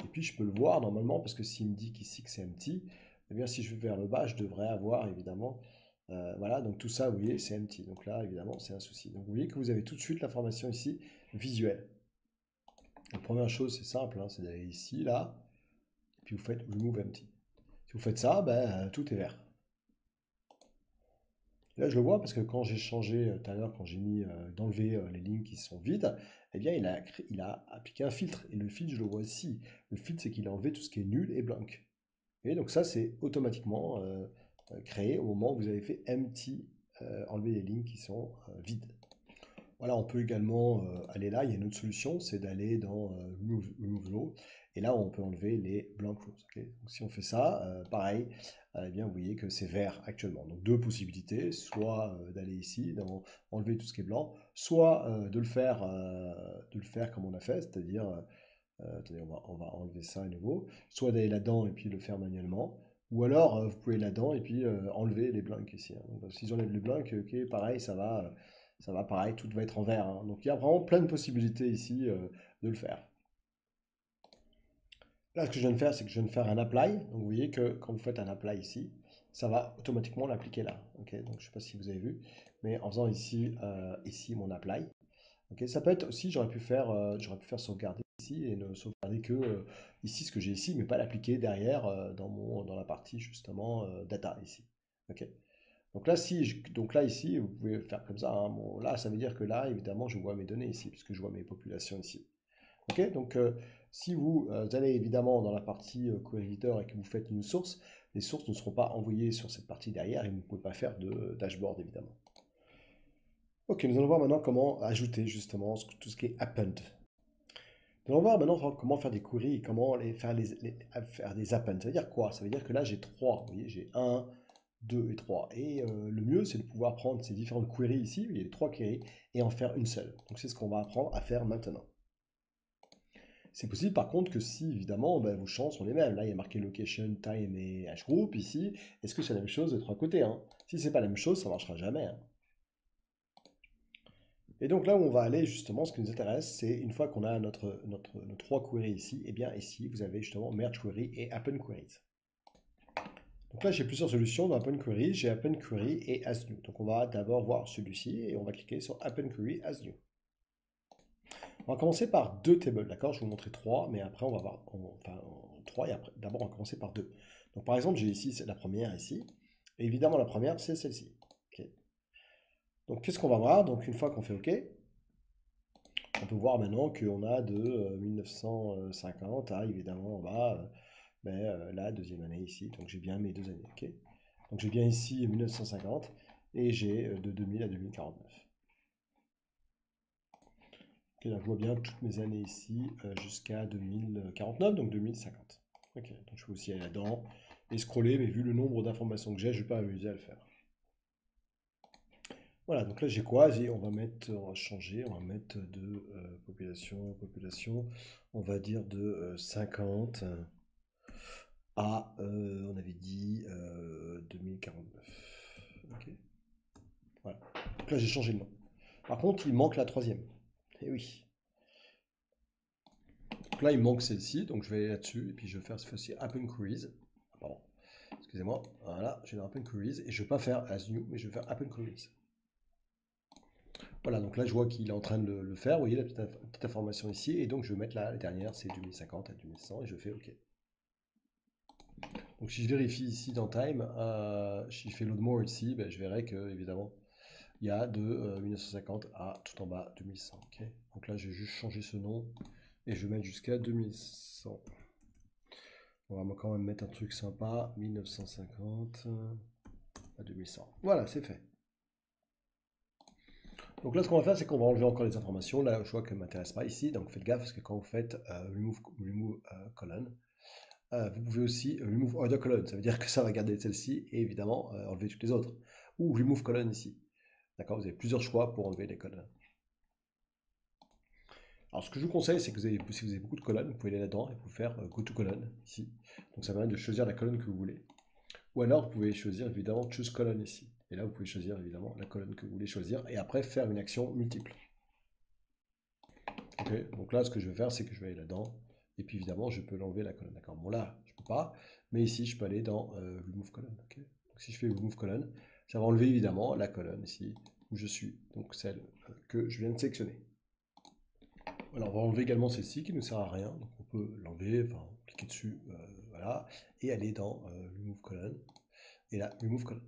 Et puis, je peux le voir normalement, parce que s'il me dit qu'ici que c'est empty, eh bien, si je vais vers le bas, je devrais avoir évidemment. Voilà, donc tout ça, vous voyez, c'est empty. Donc là, évidemment, c'est un souci. Donc, vous voyez que vous avez tout de suite l'information ici visuelle. La première chose, c'est simple, hein, c'est d'aller ici, là, et puis vous faites remove empty. Si vous faites ça, tout est vert. Et là, je le vois parce que quand j'ai changé tout à l'heure, quand j'ai mis d'enlever les lignes qui sont vides, eh bien, il a appliqué un filtre. Et le filtre, je le vois ici. Le filtre, c'est qu'il a enlevé tout ce qui est nul et blank. Et donc ça, c'est automatiquement créé au moment où vous avez fait empty, enlever les lignes qui sont vides. Voilà, on peut également aller là. Il y a une autre solution, c'est d'aller dans Remove Law. Et là, on peut enlever les blank rows. Ok. Donc, si on fait ça, pareil, eh bien, vous voyez que c'est vert actuellement. Donc, deux possibilités, soit d'aller ici, enlever tout ce qui est blanc, soit de le faire comme on a fait, c'est-à-dire, attendez, on va enlever ça à nouveau, soit d'aller là-dedans et puis le faire manuellement, ou alors vous pouvez là-dedans et puis enlever les blanks ici. Hein. Donc, si j'enlève les blanks, ok, pareil, ça va pareil, tout va être en vert. Hein. Donc il y a vraiment plein de possibilités ici de le faire. Là, ce que je viens de faire, c'est que je viens de faire un apply. Donc vous voyez que quand vous faites un apply ici, ça va automatiquement l'appliquer là. Okay, donc je ne sais pas si vous avez vu, mais en faisant ici, ici mon apply. Okay, ça peut être aussi, j'aurais pu faire sauvegarder ici et ne sauvegarder que ici ce que j'ai ici, mais pas l'appliquer derrière dans la partie justement data ici. Okay. Donc là, donc là ici, vous pouvez faire comme ça. Hein. Bon, là, ça veut dire que là, évidemment, je vois mes données ici, puisque je vois mes populations ici. Ok, donc si vous allez évidemment dans la partie query editor et que vous faites une source, les sources ne seront pas envoyées sur cette partie derrière et vous ne pouvez pas faire de dashboard évidemment. Ok, nous allons voir maintenant comment ajouter justement tout ce qui est append. Nous allons voir maintenant comment faire des queries et comment faire des append. Ça veut dire quoi? Ça veut dire que là j'ai trois, vous voyez, j'ai 1, 2 et 3. Et le mieux, c'est de pouvoir prendre ces différentes queries ici, il y a les trois queries, et en faire une seule. Donc c'est ce qu'on va apprendre à faire maintenant. C'est possible par contre que si, évidemment, ben, vos champs sont les mêmes. Là, il y a marqué location, time et hgroup ici. Est-ce que c'est la même chose des trois côtés hein? Si c'est pas la même chose, ça ne marchera jamais. Hein. Et donc là où on va aller, justement, ce qui nous intéresse, c'est une fois qu'on a nos trois queries ici, et bien ici, vous avez justement merge query et append queries. Donc là, j'ai plusieurs solutions dans Append Query. J'ai Append Query et As New. Donc on va d'abord voir celui-ci et on va cliquer sur Append Query As New. On va commencer par deux tables, d'accord? Je vais vous montrer trois, mais après on va voir, enfin trois et après, d'abord on va commencer par deux. Donc par exemple, j'ai ici la première ici, et évidemment la première c'est celle-ci. Okay. Donc qu'est-ce qu'on va voir? Donc une fois qu'on fait OK, on peut voir maintenant qu'on a de 1950 à évidemment en bas la deuxième année ici. Donc j'ai bien mes 2 années. Okay. Donc j'ai bien ici 1950 et j'ai de 2000 à 2049. Okay, donc je vois bien toutes mes années ici jusqu'à 2049, donc 2050. Ok, donc je peux aussi aller là-dedans et scroller, mais vu le nombre d'informations que j'ai, je ne vais pas m'amuser à le faire. Voilà, donc là j'ai quoi? On va changer, on va mettre de population, on va dire de 50 à, on avait dit 2049. Ok, voilà. Donc là j'ai changé le nom. Par contre, il manque la troisième. Eh oui. Donc là, il manque celle-ci, donc je vais aller là-dessus, et puis je vais faire cette fois-ci Append Queries. Pardon, excusez-moi. Voilà, je vais dans Append Queries, et je ne vais pas faire As New, mais je vais faire Append Queries. Voilà, donc là, je vois qu'il est en train de le faire. Vous voyez la petite information ici, et donc je vais mettre la dernière, c'est 2050 à 2100, et je fais OK. Donc si je vérifie ici dans Time, si je fais Load More ici, ben, je verrai que, évidemment, il y a de 1950 à tout en bas 2100. Okay. Donc là, je vais juste changer ce nom, et je vais mettre jusqu'à 2100. On va quand même mettre un truc sympa, 1950 à 2100. Voilà, c'est fait. Donc là, ce qu'on va faire, c'est qu'on va enlever encore les informations. Là, je vois qu'elles ne m'intéressent pas ici, donc faites gaffe, parce que quand vous faites remove colon, vous pouvez aussi remove other colon. Ça veut dire que ça va garder celle-ci et évidemment enlever toutes les autres. Ou remove colon ici. D'accord, vous avez plusieurs choix pour enlever les colonnes. Alors, ce que je vous conseille, c'est que si vous avez beaucoup de colonnes, vous pouvez aller là-dedans et vous faire go to colon ici. Donc, ça permet de choisir la colonne que vous voulez. Ou alors, vous pouvez choisir évidemment choose colonne ici. Et là, vous pouvez choisir évidemment la colonne que vous voulez choisir et après faire une action multiple. Ok, donc là, ce que je vais faire, c'est que je vais aller là-dedans. Et puis évidemment, je peux l'enlever la colonne. D'accord, bon là, je ne peux pas. Mais ici, je peux aller dans remove colonne. Okay, donc si je fais remove colonne, ça va enlever évidemment la colonne ici où je suis. Donc celle que je viens de sélectionner. Alors, on va enlever également celle-ci qui ne sert à rien. Donc, on peut l'enlever, enfin, cliquer dessus, voilà, et aller dans Remove Column. Et là, Remove Column.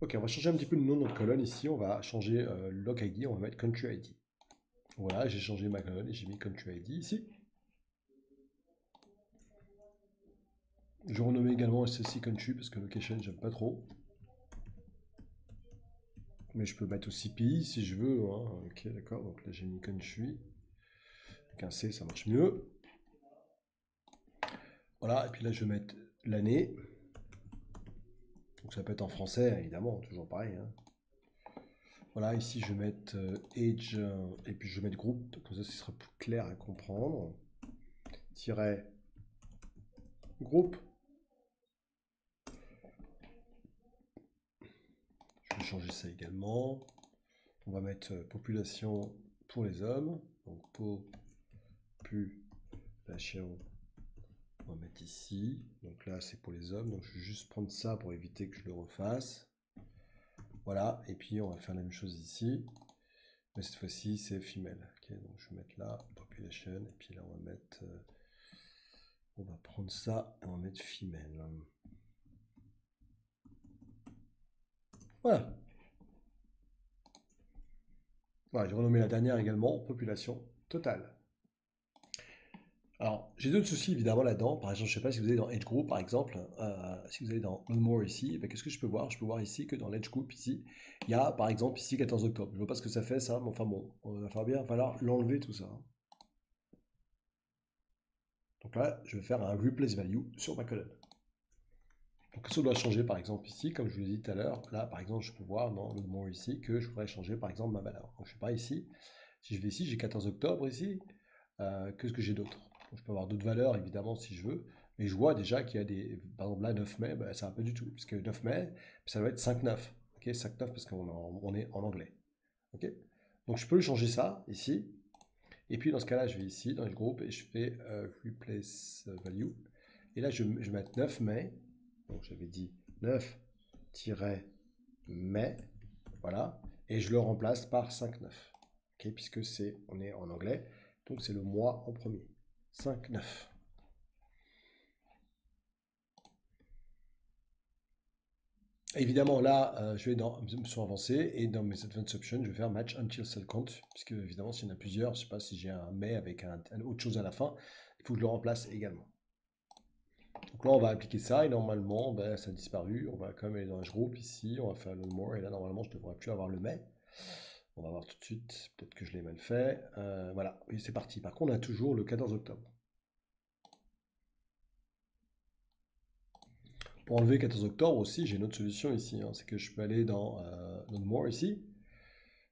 Ok, on va changer un petit peu le nom de notre colonne ici. On va changer loc ID, on va mettre country ID. Voilà, j'ai changé ma colonne et j'ai mis country ID ici. Je renomme également ceci country parce que location, j'aime pas trop. Mais je peux mettre aussi pays si je veux. Hein. Ok, d'accord. Donc là, j'ai mis country. Avec un C, ça marche mieux. Voilà, et puis là, je vais mettre l'année. Donc ça peut être en français, évidemment, toujours pareil. Hein. Voilà, ici, je vais mettre age, et puis je vais mettre groupe. Comme ça, ce sera plus clair à comprendre. Tiret groupe. Je vais changer ça également. On va mettre population pour les hommes. Donc population, on va mettre ici. Donc là, c'est pour les hommes. Donc je vais juste prendre ça pour éviter que je le refasse. Voilà. Et puis on va faire la même chose ici. Mais cette fois-ci, c'est female. Ok, donc je vais mettre là population. Et puis là, on va mettre. On va prendre ça et on va mettre female. Voilà. Voilà, j'ai renommé la dernière également population totale. Alors, j'ai d'autres soucis évidemment là-dedans. Par exemple, je ne sais pas si vous allez dans Edge Group par exemple, si vous allez dans No More ici, ben, qu'est-ce que je peux voir? Je peux voir ici que dans l'Edge Group ici, il y a par exemple ici 14 octobre. Je ne vois pas ce que ça fait ça, mais enfin bon, il va falloir l'enlever tout ça. Hein. Donc là, je vais faire un replace value sur ma colonne. Donc ça doit changer par exemple ici, comme je vous l'ai dit tout à l'heure. Là, par exemple, je peux voir dans No More ici que je voudrais changer par exemple ma valeur. Donc je ne sais pas ici. Si je vais ici, j'ai 14 octobre ici. Qu'est-ce que j'ai d'autre? Je peux avoir d'autres valeurs, évidemment, si je veux. Mais je vois déjà qu'il y a des... Par exemple, là, 9 mai, ben, ça va pas du tout. Puisque 9 mai, ça va être 5-9. Ok, 5-9 parce qu'on est en anglais. Ok. Donc, je peux changer ça, ici. Et puis, dans ce cas-là, je vais ici, dans le groupe, et je fais Replace Value. Et là, je vais mettre 9 mai. Donc, j'avais dit 9-mai. Voilà. Et je le remplace par 5-9. Ok, puisque on est en anglais. Donc, c'est le mois en premier. 5-9. Évidemment, là, je vais dans options avancées et dans mes advanced options, je vais faire match until cell count, puisque évidemment, s'il y en a plusieurs, je ne sais pas si j'ai un mais avec autre chose à la fin, il faut que je le remplace également. Donc là, on va appliquer ça et normalement, ben, ça a disparu. On va quand même aller dans un groupe ici, on va faire le more et là, normalement, je ne devrais plus avoir le mais. On va voir tout de suite, peut-être que je l'ai mal fait. Voilà, oui, c'est parti. Par contre, on a toujours le 14 octobre. Pour enlever 14 octobre aussi, j'ai une autre solution ici. Hein. C'est que je peux aller dans No More ici.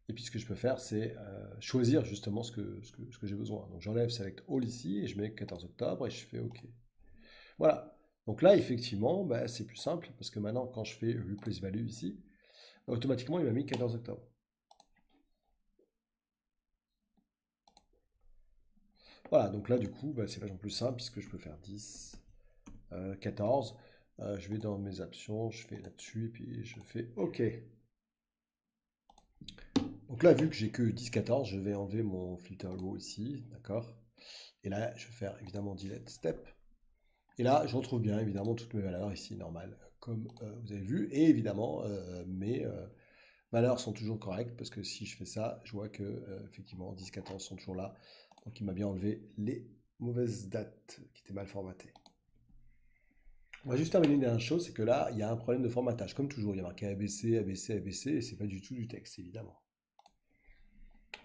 Et puis ce que je peux faire, c'est choisir justement ce que j'ai besoin. Donc j'enlève Select All ici et je mets 14 octobre et je fais OK. Voilà. Donc là, effectivement, bah, c'est plus simple parce que maintenant, quand je fais Replace Value ici, automatiquement, il m'a mis 14 octobre. Voilà, donc là, du coup, bah, c'est vachement plus simple puisque je peux faire 10, 14. Je vais dans mes options, je fais là-dessus et puis je fais OK. Donc là, vu que j'ai que 10-14, je vais enlever mon filter row ici, d'accord? Et là, je vais faire évidemment delete step. Et là, je retrouve bien évidemment toutes mes valeurs ici, normales, comme vous avez vu. Et évidemment, mes valeurs sont toujours correctes parce que si je fais ça, je vois que effectivement 10-14 sont toujours là. Donc il m'a bien enlevé les mauvaises dates qui étaient mal formatées. On va juste terminer une dernière chose, c'est que là, il y a un problème de formatage. Comme toujours, il y a marqué ABC, ABC, ABC, et c'est pas du tout du texte, évidemment.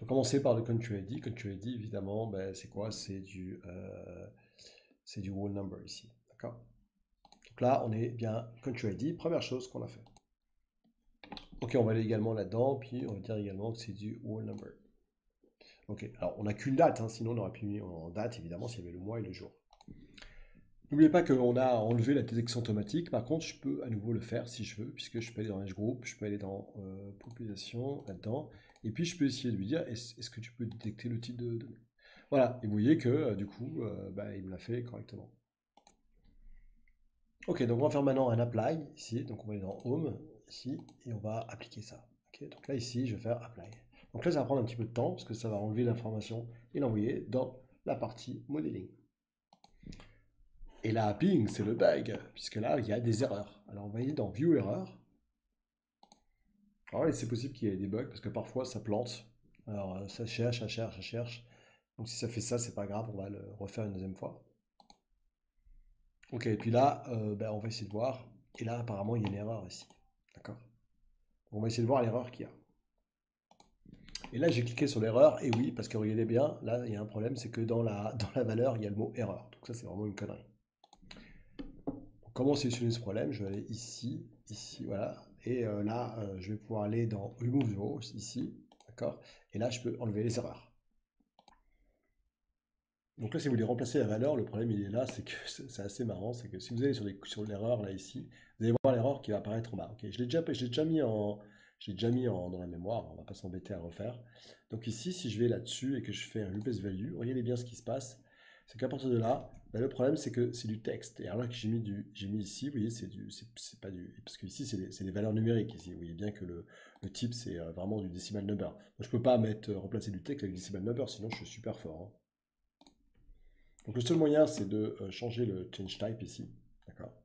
On va commencer par le country ID. Country ID, évidemment, ben, c'est quoi? C'est du whole number ici. D'accord? Donc là, on est bien country ID. Première chose qu'on a fait. Ok, on va aller également là-dedans, puis on va dire également que c'est du whole number. Ok, alors on n'a qu'une date, hein, sinon on aurait pu mettre en date, évidemment, s'il y avait le mois et le jour. N'oubliez pas qu'on a enlevé la détection automatique. Par contre, je peux à nouveau le faire si je veux, puisque je peux aller dans Age Group, je peux aller dans population, là-dedans, et puis je peux essayer de lui dire est-ce que tu peux détecter le type de données. Voilà, et vous voyez que du coup, bah, il me l'a fait correctement. Ok, donc on va faire maintenant un apply ici, donc on va aller dans Home ici, et on va appliquer ça. Ok, donc là ici, je vais faire apply. Donc là, ça va prendre un petit peu de temps, parce que ça va enlever l'information et l'envoyer dans la partie modeling. Et là, ping, c'est le bug, puisque là, il y a des erreurs. Alors, on va aller dans View Error. Alors oui, c'est possible qu'il y ait des bugs parce que parfois ça plante. Alors ça cherche, ça cherche, ça cherche. Donc si ça fait ça, c'est pas grave, on va le refaire une deuxième fois. Ok, et puis là, ben, on va essayer de voir. Et là, apparemment, il y a une erreur ici. D'accord? On va essayer de voir l'erreur qu'il y a. Et là, j'ai cliqué sur l'erreur, et oui, parce que regardez bien, là, il y a un problème, c'est que dans la valeur, il y a le mot erreur. Donc ça, c'est vraiment une connerie. Donc, comment solutionner ce problème? Je vais aller ici, ici, voilà. Et là, je vais pouvoir aller dans Remove Rows, ici, d'accord? Et là, je peux enlever les erreurs. Donc là, si vous voulez remplacer la valeur, le problème, il est là, c'est que c'est assez marrant, c'est que si vous allez sur l'erreur, là, ici, vous allez voir l'erreur qui va apparaître en bas. Ok, je l'ai déjà mis dans la mémoire, on va pas s'embêter à refaire. Donc ici, si je vais là-dessus et que je fais un replace value, regardez bien ce qui se passe, c'est qu'à partir de là, bah, le problème, c'est que c'est du texte. Et alors là que j'ai mis ici, vous voyez, c'est pas du, parce que ici, c'est des valeurs numériques, ici. Vous voyez bien que le type, c'est vraiment du decimal number. Donc je peux pas remplacer du texte avec du decimal number, sinon je suis super fort, hein. Donc le seul moyen, c'est de changer le change type ici. D'accord.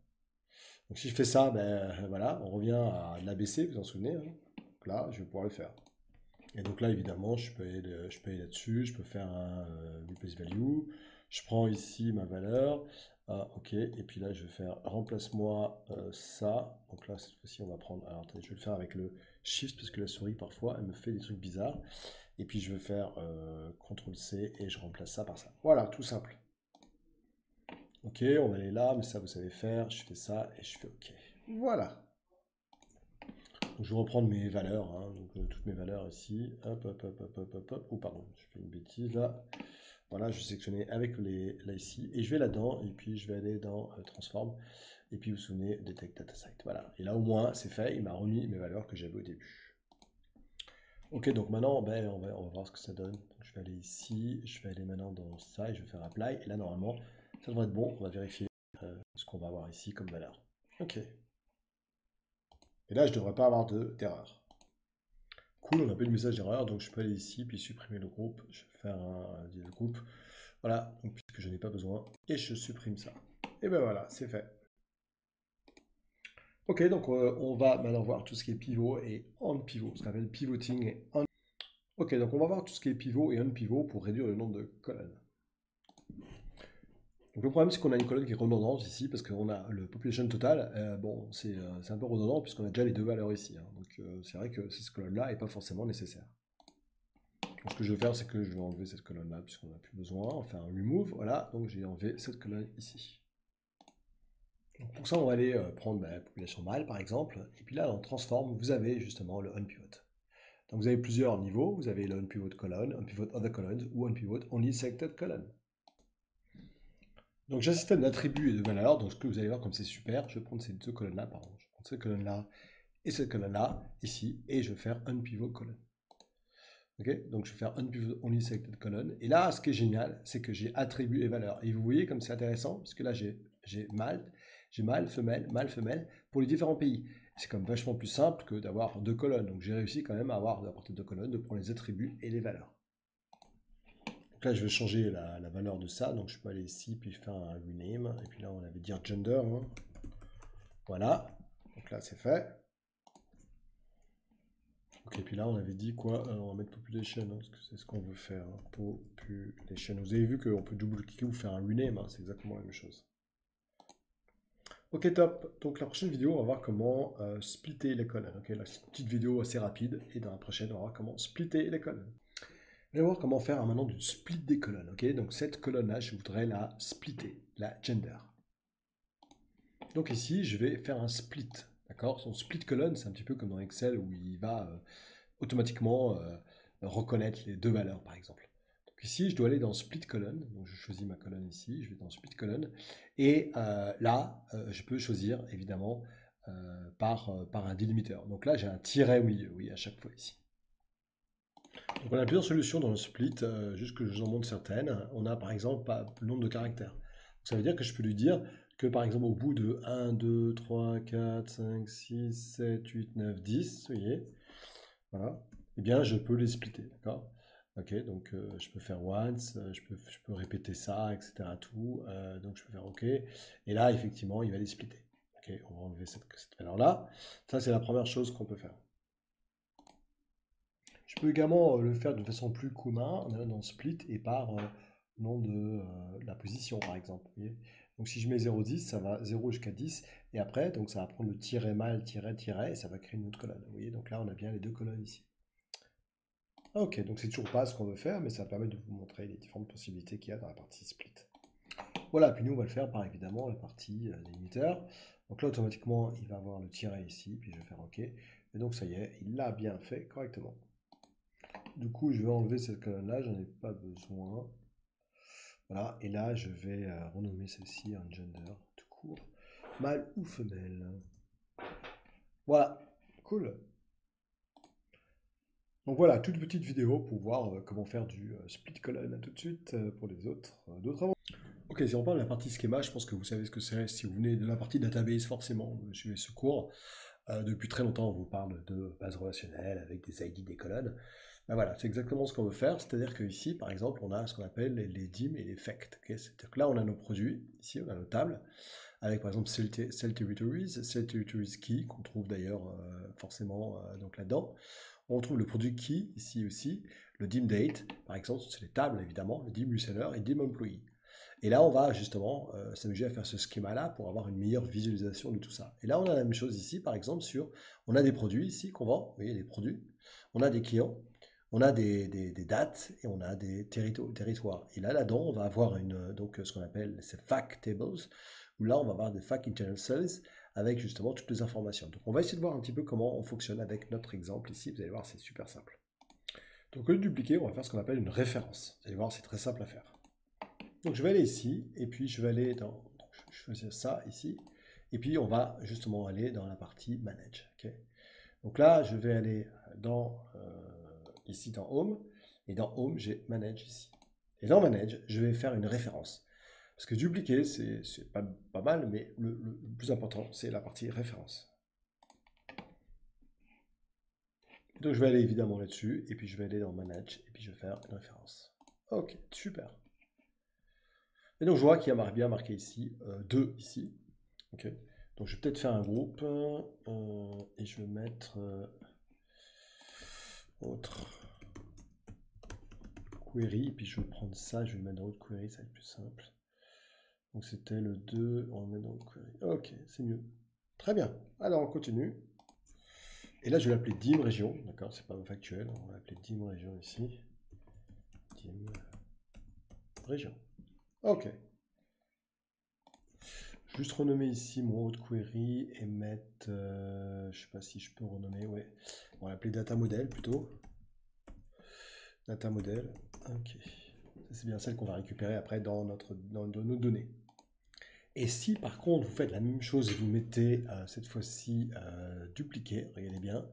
Donc si je fais ça, ben voilà, on revient à l'ABC, vous vous en souvenez, hein. Donc là, je vais pouvoir le faire. Et donc là, évidemment, je peux aller là-dessus, je peux faire un replace value. Je prends ici ma valeur. Ah, ok, et puis là, je vais faire remplace-moi ça. Donc là, cette fois-ci, on va prendre. Alors attendez, je vais le faire avec le shift parce que la souris, parfois, elle me fait des trucs bizarres. Et puis je vais faire CTRL-C et je remplace ça par ça. Voilà, tout simple. Ok, on va aller là, mais ça vous savez faire. Je fais ça et je fais OK. Voilà. Donc, je vais reprendre mes valeurs, hein, donc toutes mes valeurs ici. Hop, hop, hop, hop, hop, hop, hop. Oh, pardon, je fais une bêtise là. Voilà, je vais sélectionner avec là ici. Et je vais là-dedans, et puis je vais aller dans Transform. Et puis vous vous souvenez, Detect Data Site. Voilà. Et là, au moins, c'est fait. Il m'a remis mes valeurs que j'avais au début. Ok, donc maintenant, ben, on va voir ce que ça donne. Donc, je vais aller ici, je vais aller maintenant dans ça et je vais faire Apply. Et là, normalement, ça devrait être bon. On va vérifier ce qu'on va avoir ici comme valeur. Ok. Et là, je ne devrais pas avoir d'erreur. Cool, on n'a pas eu de message d'erreur, donc je peux aller ici, puis supprimer le groupe. Je vais faire un delete groupe. Voilà, donc puisque je n'ai pas besoin. Et je supprime ça. Et ben voilà, c'est fait. Ok, donc on va maintenant voir tout ce qui est pivot et on pivot, ce qu'on appelle pivoting et on. Ok, donc on va voir tout ce qui est pivot et on pivot pour réduire le nombre de colonnes. Donc le problème, c'est qu'on a une colonne qui est redondante ici, parce qu'on a le population total. Bon, c'est un peu redondant, puisqu'on a déjà les deux valeurs ici, hein. Donc c'est vrai que cette colonne-là n'est pas forcément nécessaire. Donc, ce que je vais faire, c'est que je vais enlever cette colonne-là, puisqu'on n'a plus besoin. On fait un remove, voilà. Donc j'ai enlevé cette colonne ici. Donc, pour ça, on va aller prendre la population mâle, par exemple. Et puis là, dans transform, vous avez justement le onPivot. Donc vous avez plusieurs niveaux. Vous avez le onPivot colonne, onPivot other columns, ou onPivot only selected column. Donc j'ai un système d'attributs et de valeurs. Donc ce que vous allez voir comme c'est super, je vais prendre ces deux colonnes-là, pardon. Je vais prendre cette colonne-là et cette colonne-là, ici, et je vais faire unpivot colonne. Ok, donc je vais faire unpivot only selected column. Et là, ce qui est génial, c'est que j'ai attributs et valeurs. Et vous voyez comme c'est intéressant, parce que là j'ai mâle, femelle, pour les différents pays. C'est comme vachement plus simple que d'avoir deux colonnes. Donc j'ai réussi quand même à avoir à partir de deux colonnes, de prendre les attributs et les valeurs. Donc là, je vais changer la valeur de ça. Donc je peux aller ici, puis faire un rename. Et puis là, on avait dit gender, hein. Voilà. Donc là, c'est fait. Ok, et puis là, on avait dit quoi? On va mettre population, hein, parce que c'est ce qu'on veut faire, hein. Population. Vous avez vu qu'on peut double-cliquer ou faire un rename, hein, c'est exactement la même chose. Ok, top. Donc la prochaine vidéo, on va voir comment splitter les colonnes. Ok, là, c'est une petite vidéo assez rapide. Et dans la prochaine, on va voir comment splitter les colonnes. On va voir comment faire maintenant du split des colonnes. Ok, donc cette colonne-là, je voudrais la splitter, la gender. Donc ici, je vais faire un split. D'accord? Son split colonne, c'est un petit peu comme dans Excel où il va automatiquement reconnaître les deux valeurs, par exemple. Donc ici, je dois aller dans split colonne. Donc je choisis ma colonne ici, je vais dans split colonne. Et là, je peux choisir évidemment par un délimitateur. Donc là, j'ai un tiret au milieu, oui, à chaque fois ici. Donc on a plusieurs solutions dans le split, juste que je vous en montre certaines. On a par exemple pas le nombre de caractères. Donc, ça veut dire que je peux lui dire que par exemple au bout de 1, 2, 3, 4, 5, 6, 7, 8, 9, 10, vous voyez, voilà, eh bien je peux les splitter, d'accord? Ok, donc je peux faire once, je peux répéter ça, etc. Tout, donc je peux faire OK. Et là, effectivement, il va les splitter. Ok, on va enlever cette valeur-là. Ça, c'est la première chose qu'on peut faire. Je peux également le faire de façon plus commune, en allant dans split et par nom de la position, par exemple. Vous voyez. Donc si je mets 0,10, ça va 0 jusqu'à 10, et après, donc ça va prendre le tiret mal, tiret, tiret, et ça va créer une autre colonne. Vous voyez, donc là, on a bien les deux colonnes ici. Ok, donc c'est toujours pas ce qu'on veut faire, mais ça permet de vous montrer les différentes possibilités qu'il y a dans la partie split. Voilà, puis nous, on va le faire par évidemment la partie délimitaire. Donc là, automatiquement, il va avoir le tiret ici, puis je vais faire OK. Et donc, ça y est, il l'a bien fait correctement. Du coup, je vais enlever cette colonne-là, j'en ai pas besoin. Voilà, et là, je vais renommer celle-ci en gender, tout court. Mâle ou femelle. Voilà, cool. Donc voilà, toute petite vidéo pour voir comment faire du split colonne. À tout de suite pour les autres, d'autres avant. Ok, si on parle de la partie schéma, je pense que vous savez ce que c'est. Si vous venez de la partie database, forcément, vous suivez ce cours. Depuis très longtemps, on vous parle de base relationnelle avec des ID, des colonnes. Ben voilà, c'est exactement ce qu'on veut faire. C'est-à-dire qu'ici, par exemple, on a ce qu'on appelle les DIM et les FECT. Okay, c'est-à-dire que là, on a nos produits. Ici, on a nos tables. Avec, par exemple, Cell Territories Key, qu'on trouve d'ailleurs forcément donc là-dedans. On retrouve le produit Key, ici aussi. Le DIM Date, par exemple, c'est les tables, évidemment. Le DIM Reseller et DIM Employee. Et là, on va justement s'amuser à faire ce schéma-là pour avoir une meilleure visualisation de tout ça. Et là, on a la même chose ici, par exemple, on a des produits ici qu'on vend, vous voyez, les produits, on a des clients, on a des dates et on a des territoires. Et là-dedans, on va avoir donc ce qu'on appelle ces fact tables, où là, on va avoir des fact internal cells avec justement toutes les informations. Donc, on va essayer de voir un petit peu comment on fonctionne avec notre exemple ici. Vous allez voir, c'est super simple. Donc, au lieu de dupliquer, on va faire ce qu'on appelle une référence. Vous allez voir, c'est très simple à faire. Donc je vais aller ici, et puis je vais aller dans, je choisis ça ici, et puis on va justement aller dans la partie Manage. Okay. Donc là, je vais aller ici dans Home, et dans Home, j'ai Manage ici. Et dans Manage, je vais faire une référence. Parce que dupliquer, c'est pas mal, mais le plus important, c'est la partie référence. Donc je vais aller évidemment là-dessus, et puis je vais aller dans Manage, et puis je vais faire une référence. Ok, super. Et donc je vois qu'il y a bien marqué ici 2 ici. Ok. Donc je vais peut-être faire un groupe et je vais mettre autre query. Et puis je vais prendre ça, je vais le mettre dans autre query, ça va être plus simple. Donc c'était le 2, on le met dans le query. Ok, c'est mieux. Très bien. Alors on continue. Et là je vais l'appeler dim région, d'accord, c'est pas factuel. On va l'appeler dim région ici. Dim région. Ok. Juste renommer ici mon autre query et mettre, je sais pas si je peux renommer, ouais, on va l'appeler data model plutôt. Data model, ok. C'est bien celle qu'on va récupérer après dans nos données. Et si par contre vous faites la même chose et vous mettez cette fois-ci dupliquer, regardez bien,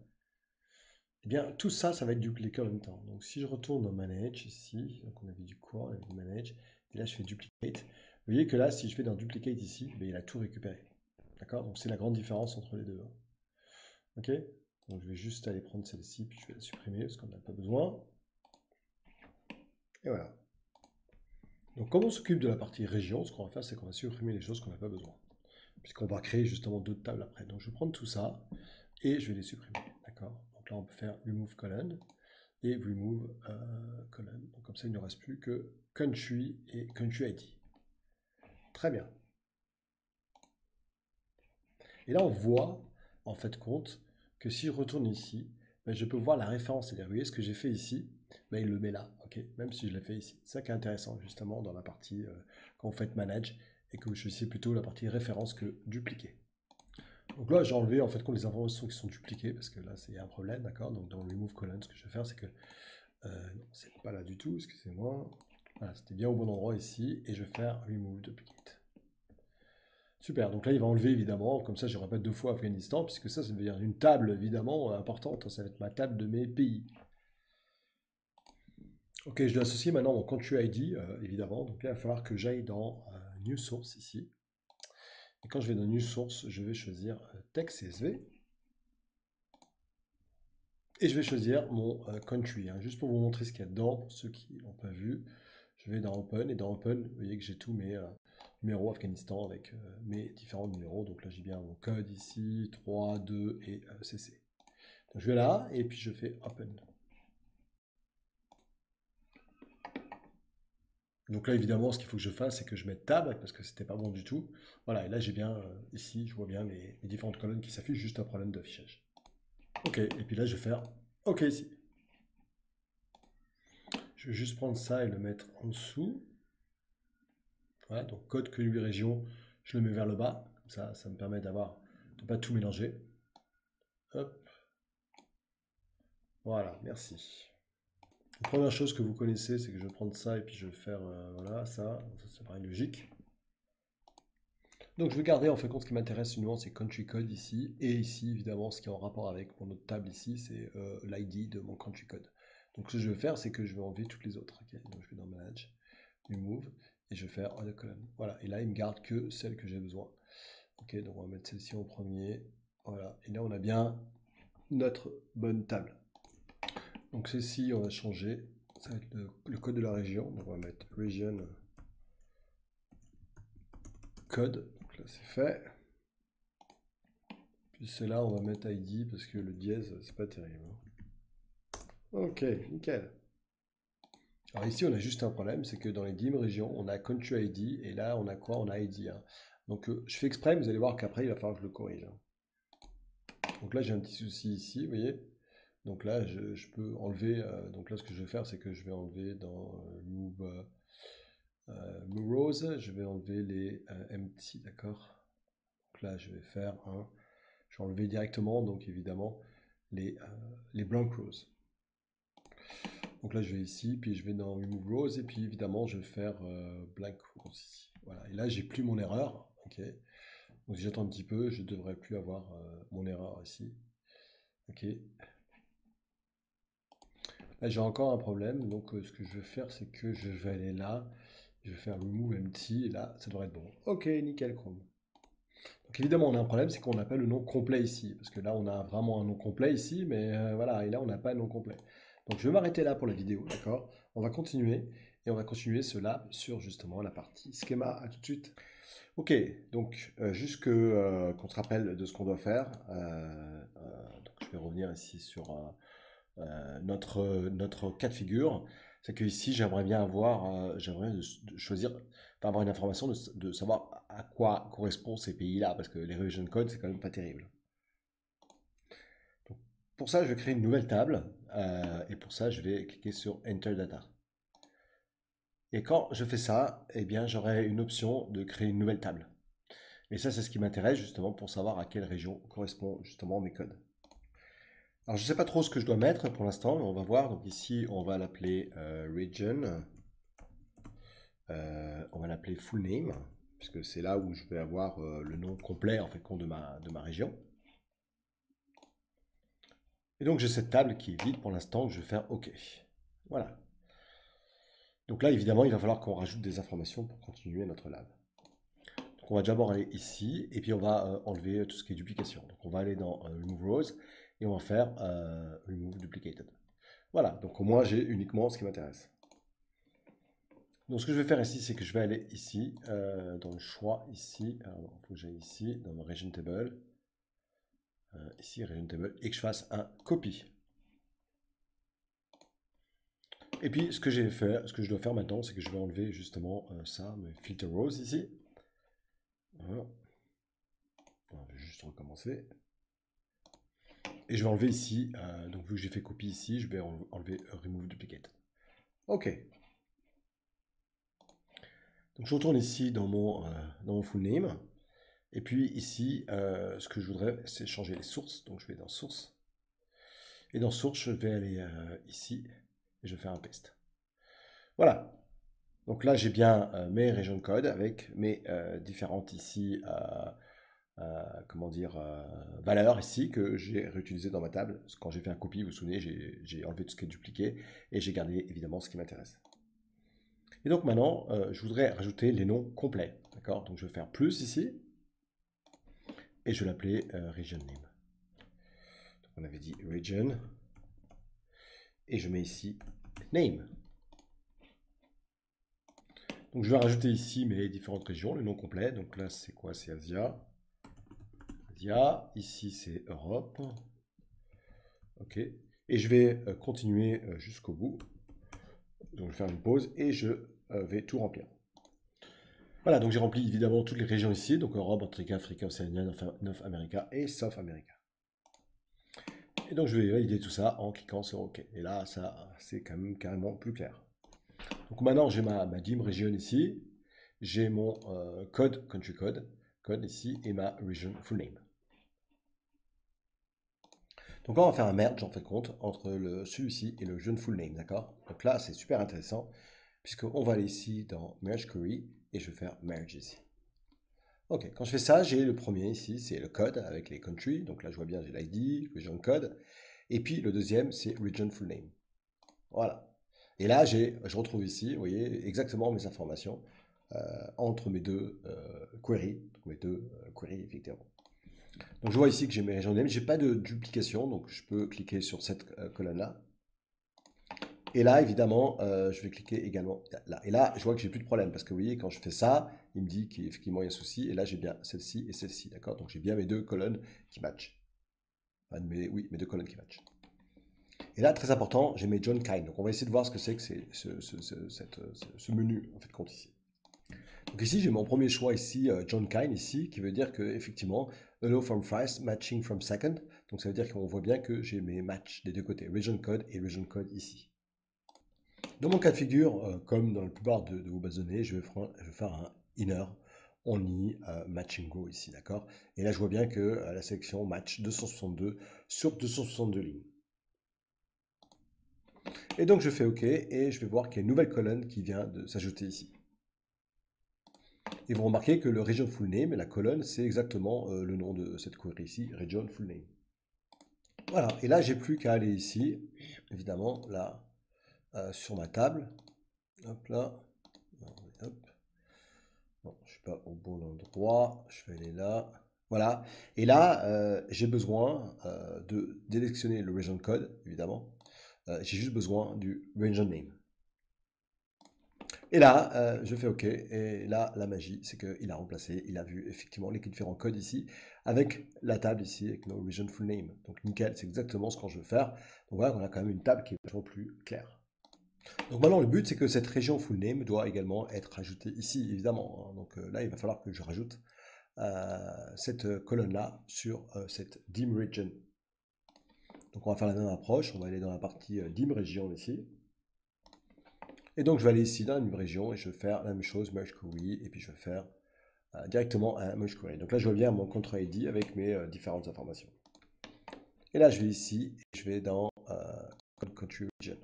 eh bien tout ça, ça va être dupliqué en même temps. Donc si je retourne dans Manage ici, donc on avait du quoi, on avait du Manage, et là je fais Duplicate. Vous voyez que là, si je fais dans Duplicate ici, ben, il a tout récupéré. D'accord? Donc c'est la grande différence entre les deux. Ok? Donc je vais juste aller prendre celle-ci, puis je vais la supprimer parce qu'on n'a pas besoin. Et voilà. Donc comme on s'occupe de la partie région, ce qu'on va faire, c'est qu'on va supprimer les choses qu'on n'a pas besoin. Puisqu'on va créer justement d'autres tables après. Donc je vais prendre tout ça et je vais les supprimer. D'accord? Donc là, on peut faire remove colon et remove colon. Donc comme ça, il ne reste plus que country et country ID. Très bien. Et là, on voit, en fait, compte que si je retourne ici, ben, je peux voir la référence. C'est-à-dire, vous voyez ce que j'ai fait ici, ben, il le met là, ok, même si je l'ai fait ici. C'est ça qui est intéressant, justement, dans la partie, quand vous faites manage, et que vous choisissez plutôt la partie référence que dupliquer. Donc là, j'ai enlevé, en fait, les informations qui sont dupliquées, parce que là, c'est un problème, d'accord. Donc dans remove colon, ce que je vais faire, c'est que, non, c'est pas là du tout, excusez-moi. Voilà, c'était bien au bon endroit ici, et je vais faire remove duplicate. Super, donc là il va enlever évidemment, comme ça je répète 2 fois Afghanistan, puisque ça veut dire une table évidemment importante, ça va être ma table de mes pays. Ok, je dois associer maintenant mon country ID, évidemment, donc là il va falloir que j'aille dans New Source ici. Et quand je vais dans New Source, je vais choisir Text CSV. Et je vais choisir mon country, hein, juste pour vous montrer ce qu'il y a dedans, pour ceux qui n'ont pas vu. Je vais dans Open, et dans Open, vous voyez que j'ai tous mes numéros Afghanistan avec mes différents numéros. Donc là, j'ai bien mon code ici, 3, 2 et CC. Donc je vais là, et puis je fais Open. Donc là, évidemment, ce qu'il faut que je fasse, c'est que je mette tab, parce que c'était pas bon du tout. Voilà, et là, j'ai bien, ici, je vois bien les différentes colonnes qui s'affichent, juste un problème d'affichage. OK, et puis là, je vais faire OK ici. Je vais juste prendre ça et le mettre en dessous. Voilà, donc code que 8 régions, je le mets vers le bas. Comme ça me permet de ne pas tout mélanger. Hop. Voilà, merci. La première chose que vous connaissez, c'est que je vais prendre ça et puis je vais faire, voilà, ça paraît logique. Donc je vais garder en fait compte ce qui m'intéresse uniquement, c'est country code ici, et ici évidemment ce qui est en rapport avec mon autre table ici, c'est l'ID de mon country code. Donc ce que je vais faire, c'est que je vais enlever toutes les autres. Okay, donc je vais dans Manage, Remove, et je vais faire Other Column. Voilà, et là il me garde que celles que j'ai besoin. Ok, donc on va mettre celle-ci en premier. Voilà, et là on a bien notre bonne table. Donc celle-ci, on va changer. Ça va être le code de la région. Donc on va mettre region code. Donc là c'est fait. Puis celle-là, on va mettre ID parce que le dièse, c'est pas terrible. Ok, nickel. Alors ici, on a juste un problème, c'est que dans les dim régions, on a country ID et là, on a quoi? On a ID. Hein. Donc je fais exprès, mais vous allez voir qu'après, il va falloir que je le corrige. Hein. Donc là, j'ai un petit souci ici, vous voyez. Donc là, je peux enlever. Donc là, ce que je vais faire, c'est que je vais enlever dans Move Rows, je vais enlever les empty, d'accord? Donc là, je vais faire un. Je vais enlever directement, donc évidemment, les blank rows. Donc là, je vais ici, puis je vais dans Remove Rows, et puis évidemment, je vais faire blank rows ici. Voilà, et là, j'ai plus mon erreur. Ok. Donc si j'attends un petit peu, je devrais plus avoir mon erreur ici. Ok. Là, j'ai encore un problème. Donc ce que je vais faire, c'est que je vais aller là. Je vais faire Remove Empty, et là, ça devrait être bon. Ok, nickel Chrome. Donc évidemment, on a un problème, c'est qu'on n'a pas le nom complet ici. Parce que là, on a vraiment un nom complet ici, mais voilà, et là, on n'a pas le nom complet. Donc je vais m'arrêter là pour la vidéo, d'accord? On va continuer, et on va continuer cela sur justement la partie schéma. À tout de suite. Ok, donc juste qu'on se rappelle de ce qu'on doit faire. Donc je vais revenir ici sur notre cas de figure. C'est que ici, j'aimerais bien avoir, j'aimerais choisir, enfin, avoir une information de savoir à quoi correspondent ces pays-là, parce que les region codes, c'est quand même pas terrible. Donc, pour ça, je vais créer une nouvelle table, et pour ça, je vais cliquer sur Enter Data. Et quand je fais ça, eh bien, j'aurai une option de créer une nouvelle table. Et ça, c'est ce qui m'intéresse justement pour savoir à quelle région correspond justement mes codes. Alors, je ne sais pas trop ce que je dois mettre pour l'instant, mais on va voir. Donc ici, on va l'appeler region. On va l'appeler full name, puisque c'est là où je vais avoir le nom complet en fait de ma région. Et donc j'ai cette table qui est vide pour l'instant, je vais faire OK. Voilà. Donc là, évidemment, il va falloir qu'on rajoute des informations pour continuer notre lab. Donc on va d'abord aller ici, et puis on va enlever tout ce qui est duplication. Donc on va aller dans Remove Rows, et on va faire Remove Duplicated. Voilà, donc au moins j'ai uniquement ce qui m'intéresse. Donc ce que je vais faire ici, c'est que je vais aller ici, dans le choix, ici, il faut que j'aille ici, dans le Region Table, ici, Region Table, et que je fasse un copy. Et puis ce que je dois faire maintenant, c'est que je vais enlever justement ça, mes filter rows ici. Voilà. On va juste recommencer. Et je vais enlever ici, donc vu que j'ai fait copy ici, je vais enlever remove duplicate. Ok. Donc je retourne ici dans mon full name. Et puis ici, ce que je voudrais, c'est changer les sources. Donc je vais dans source. Et dans source, je vais aller ici et je vais faire un paste. Voilà. Donc là, j'ai bien mes régions de code avec mes différentes ici, comment dire, valeurs ici que j'ai réutilisées dans ma table. Quand j'ai fait un copy, vous vous souvenez, j'ai enlevé tout ce qui est dupliqué et j'ai gardé évidemment ce qui m'intéresse. Et donc maintenant, je voudrais rajouter les noms complets. D'accord? Donc je vais faire plus ici et je vais l'appeler region name. Donc on avait dit region et je mets ici name. Donc je vais rajouter ici mes différentes régions, le nom complet. Donc là c'est quoi? C'est Asia. Asia. Ici c'est Europe. Ok. Et je vais continuer jusqu'au bout. Donc je vais faire une pause et je vais tout remplir. Voilà, donc j'ai rempli évidemment toutes les régions ici, donc Europe, Antarctique, Afrique, Océanie, North America et South America. Et donc je vais valider tout ça en cliquant sur OK. Et là, ça, c'est quand même carrément plus clair. Donc maintenant, j'ai ma DIM region ici, j'ai mon code, country code ici, et ma region full name. Donc là, on va faire un merge, en fait, compte, entre celui-ci et le region full name, d'accord? Donc là, c'est super intéressant, puisqu'on va aller ici dans Merge Query, et je vais faire Merge ici. Ok, quand je fais ça, j'ai le premier ici, c'est le code avec les countries. Donc là, je vois bien, j'ai l'ID, region code. Et puis le deuxième, c'est region full name. Voilà. Et là, je retrouve ici, vous voyez, exactement mes informations entre mes deux queries. Donc mes deux queries, effectivement. Donc je vois ici que j'ai mes régions name. Je n'ai pas de duplication, donc je peux cliquer sur cette colonne-là. Et là, évidemment, je vais cliquer également là. Et là, je vois que j'ai plus de problème parce que vous voyez, quand je fais ça, il me dit qu'effectivement il y a un souci. Et là, j'ai bien celle-ci et celle-ci, d'accord? Donc j'ai bien mes deux colonnes qui matchent. Enfin, oui, mes deux colonnes qui matchent. Et là, très important, j'ai mes John Kine. Donc on va essayer de voir ce que c'est que ce menu en fait compte ici. Donc ici, j'ai mon premier choix ici, John Kine ici, qui veut dire que effectivement, allow from first, matching from second. Donc ça veut dire qu'on voit bien que j'ai mes matchs des deux côtés, region code et region code ici. Dans mon cas de figure, comme dans la plupart de vos bases de données, je vais faire un inner only matching go ici, d'accord? Et là, je vois bien que la sélection match 262 sur 262 lignes. Et donc, je fais OK et je vais voir qu'il y a une nouvelle colonne qui vient de s'ajouter ici. Et vous remarquez que le region full name, la colonne, c'est exactement le nom de cette query ici, region full name. Voilà, et là, j'ai plus qu'à aller ici, évidemment, là, sur ma table. Hop là. Hop. Bon, je ne suis pas au bon endroit. Je vais aller là. Voilà. Et là, j'ai besoin de délectionner le region code, évidemment. J'ai juste besoin du region name. Et là, je fais OK. Et là, la magie, c'est qu'il a remplacé, il a vu effectivement les différents codes ici, avec la table ici, avec nos region full name. Donc nickel, c'est exactement ce que je veux faire. Donc voilà, on a quand même une table qui est vachement plus claire. Donc maintenant, le but, c'est que cette région full name doit également être rajoutée ici, évidemment, hein. Donc là, il va falloir que je rajoute cette colonne-là sur cette dim region. Donc on va faire la même approche, on va aller dans la partie dim region ici. Et donc je vais aller ici dans la dim region et je vais faire la même chose, merge query, et puis je vais faire directement un merge query. Donc là, je reviens à mon control ID avec mes différentes informations. Et là, je vais ici et je vais dans country region.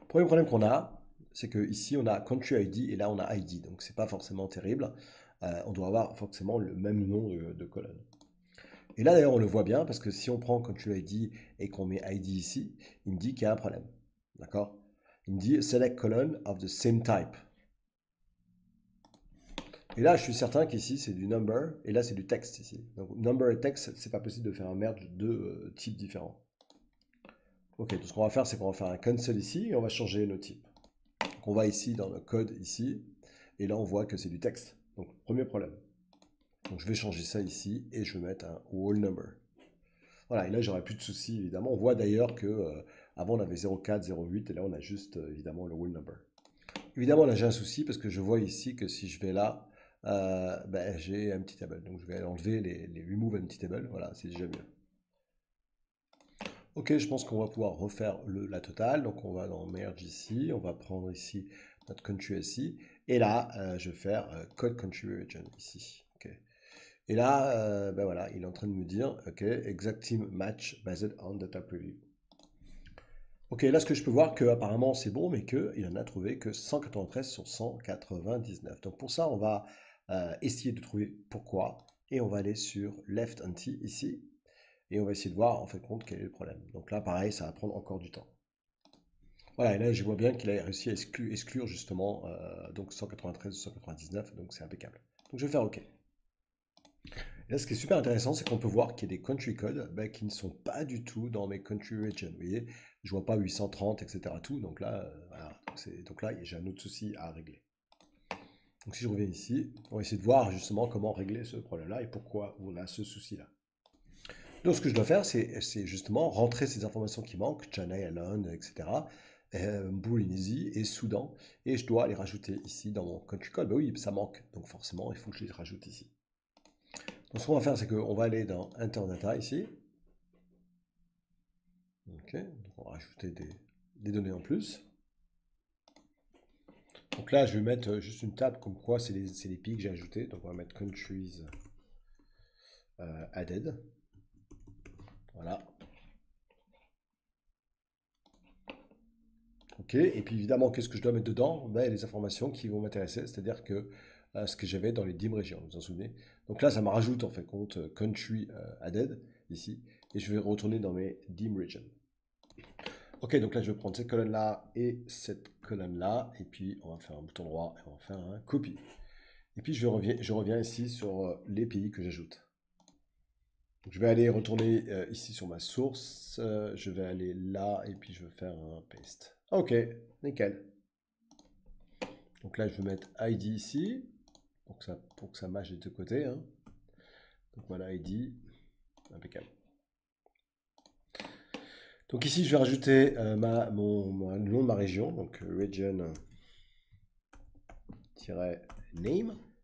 Le premier problème qu'on a, c'est que ici on a country ID et là on a ID, donc c'est pas forcément terrible. On doit avoir forcément le même nom de colonne. Et là d'ailleurs on le voit bien parce que si on prend country ID et qu'on met ID ici, il me dit qu'il y a un problème. D'accord? Il me dit select column of the same type. Et là je suis certain qu'ici c'est du number et là c'est du texte ici. Donc number et text, c'est pas possible de faire un merge de deux types différents. Ok, tout ce qu'on va faire c'est qu'on va faire un cancel ici et on va changer nos types. Donc on va ici dans le code ici, et là on voit que c'est du texte. Donc premier problème. Donc je vais changer ça ici, et je vais mettre un whole number. Voilà, et là j'aurai plus de soucis évidemment. On voit d'ailleurs que avant on avait 04, 08, et là on a juste évidemment le whole number. Évidemment là j'ai un souci parce que je vois ici que si je vais là, ben, j'ai un petit table. Donc je vais enlever les remove empty table, voilà, c'est déjà mieux. Ok, je pense qu'on va pouvoir refaire la totale. Donc on va dans merge ici, on va prendre ici notre country ici, et là je vais faire code country region ici. Okay. Et là, ben voilà, il est en train de me dire, ok, exact team match based on data preview. Ok, là ce que je peux voir que apparemment c'est bon, mais qu'il en a trouvé que 193 sur 199. Donc pour ça, on va essayer de trouver pourquoi, et on va aller sur left anti ici. Et on va essayer de voir en fait compte quel est le problème. Donc là, pareil, ça va prendre encore du temps. Voilà, et là, je vois bien qu'il a réussi à exclure justement donc 193 ou 199, donc c'est impeccable. Donc je vais faire OK. Et là, ce qui est super intéressant, c'est qu'on peut voir qu'il y a des country codes qui ne sont pas du tout dans mes country regions. Vous voyez, je vois pas 830, etc. Tout, donc là, voilà. Donc là, j'ai un autre souci à régler. Donc si je reviens ici, on va essayer de voir justement comment régler ce problème-là et pourquoi on a ce souci-là. Donc, ce que je dois faire, c'est justement rentrer ces informations qui manquent, Channel, Alone, etc. Burundisie et Soudan. Et je dois les rajouter ici dans mon country code. Ben oui, ça manque. Donc forcément, il faut que je les rajoute ici. Donc ce qu'on va faire, c'est qu'on va aller dans Enter Data ici. Ok, donc on va rajouter des données en plus. Donc là, je vais mettre juste une table comme quoi c'est les pays que j'ai ajoutés. Donc on va mettre countries added. Voilà. Ok, et puis évidemment, qu'est-ce que je dois mettre dedans? Ben, les informations qui vont m'intéresser, c'est-à-dire que ce que j'avais dans les DIM régions, vous vous en souvenez? Donc là, ça me rajoute en fait compte country added ici, et je vais retourner dans mes DIM regions. Ok, donc là, je vais prendre cette colonne-là et cette colonne-là, et puis on va faire un bouton droit et on va faire un copy. Et puis je reviens ici sur les pays que j'ajoute. Donc, je vais aller retourner ici sur ma source, je vais aller là, et puis je vais faire un paste. Ok, nickel. Donc là, je vais mettre ID ici, pour que ça matche des deux côtés, hein. Donc voilà, ID, impeccable. Donc ici, je vais rajouter le nom de ma région, donc region-name.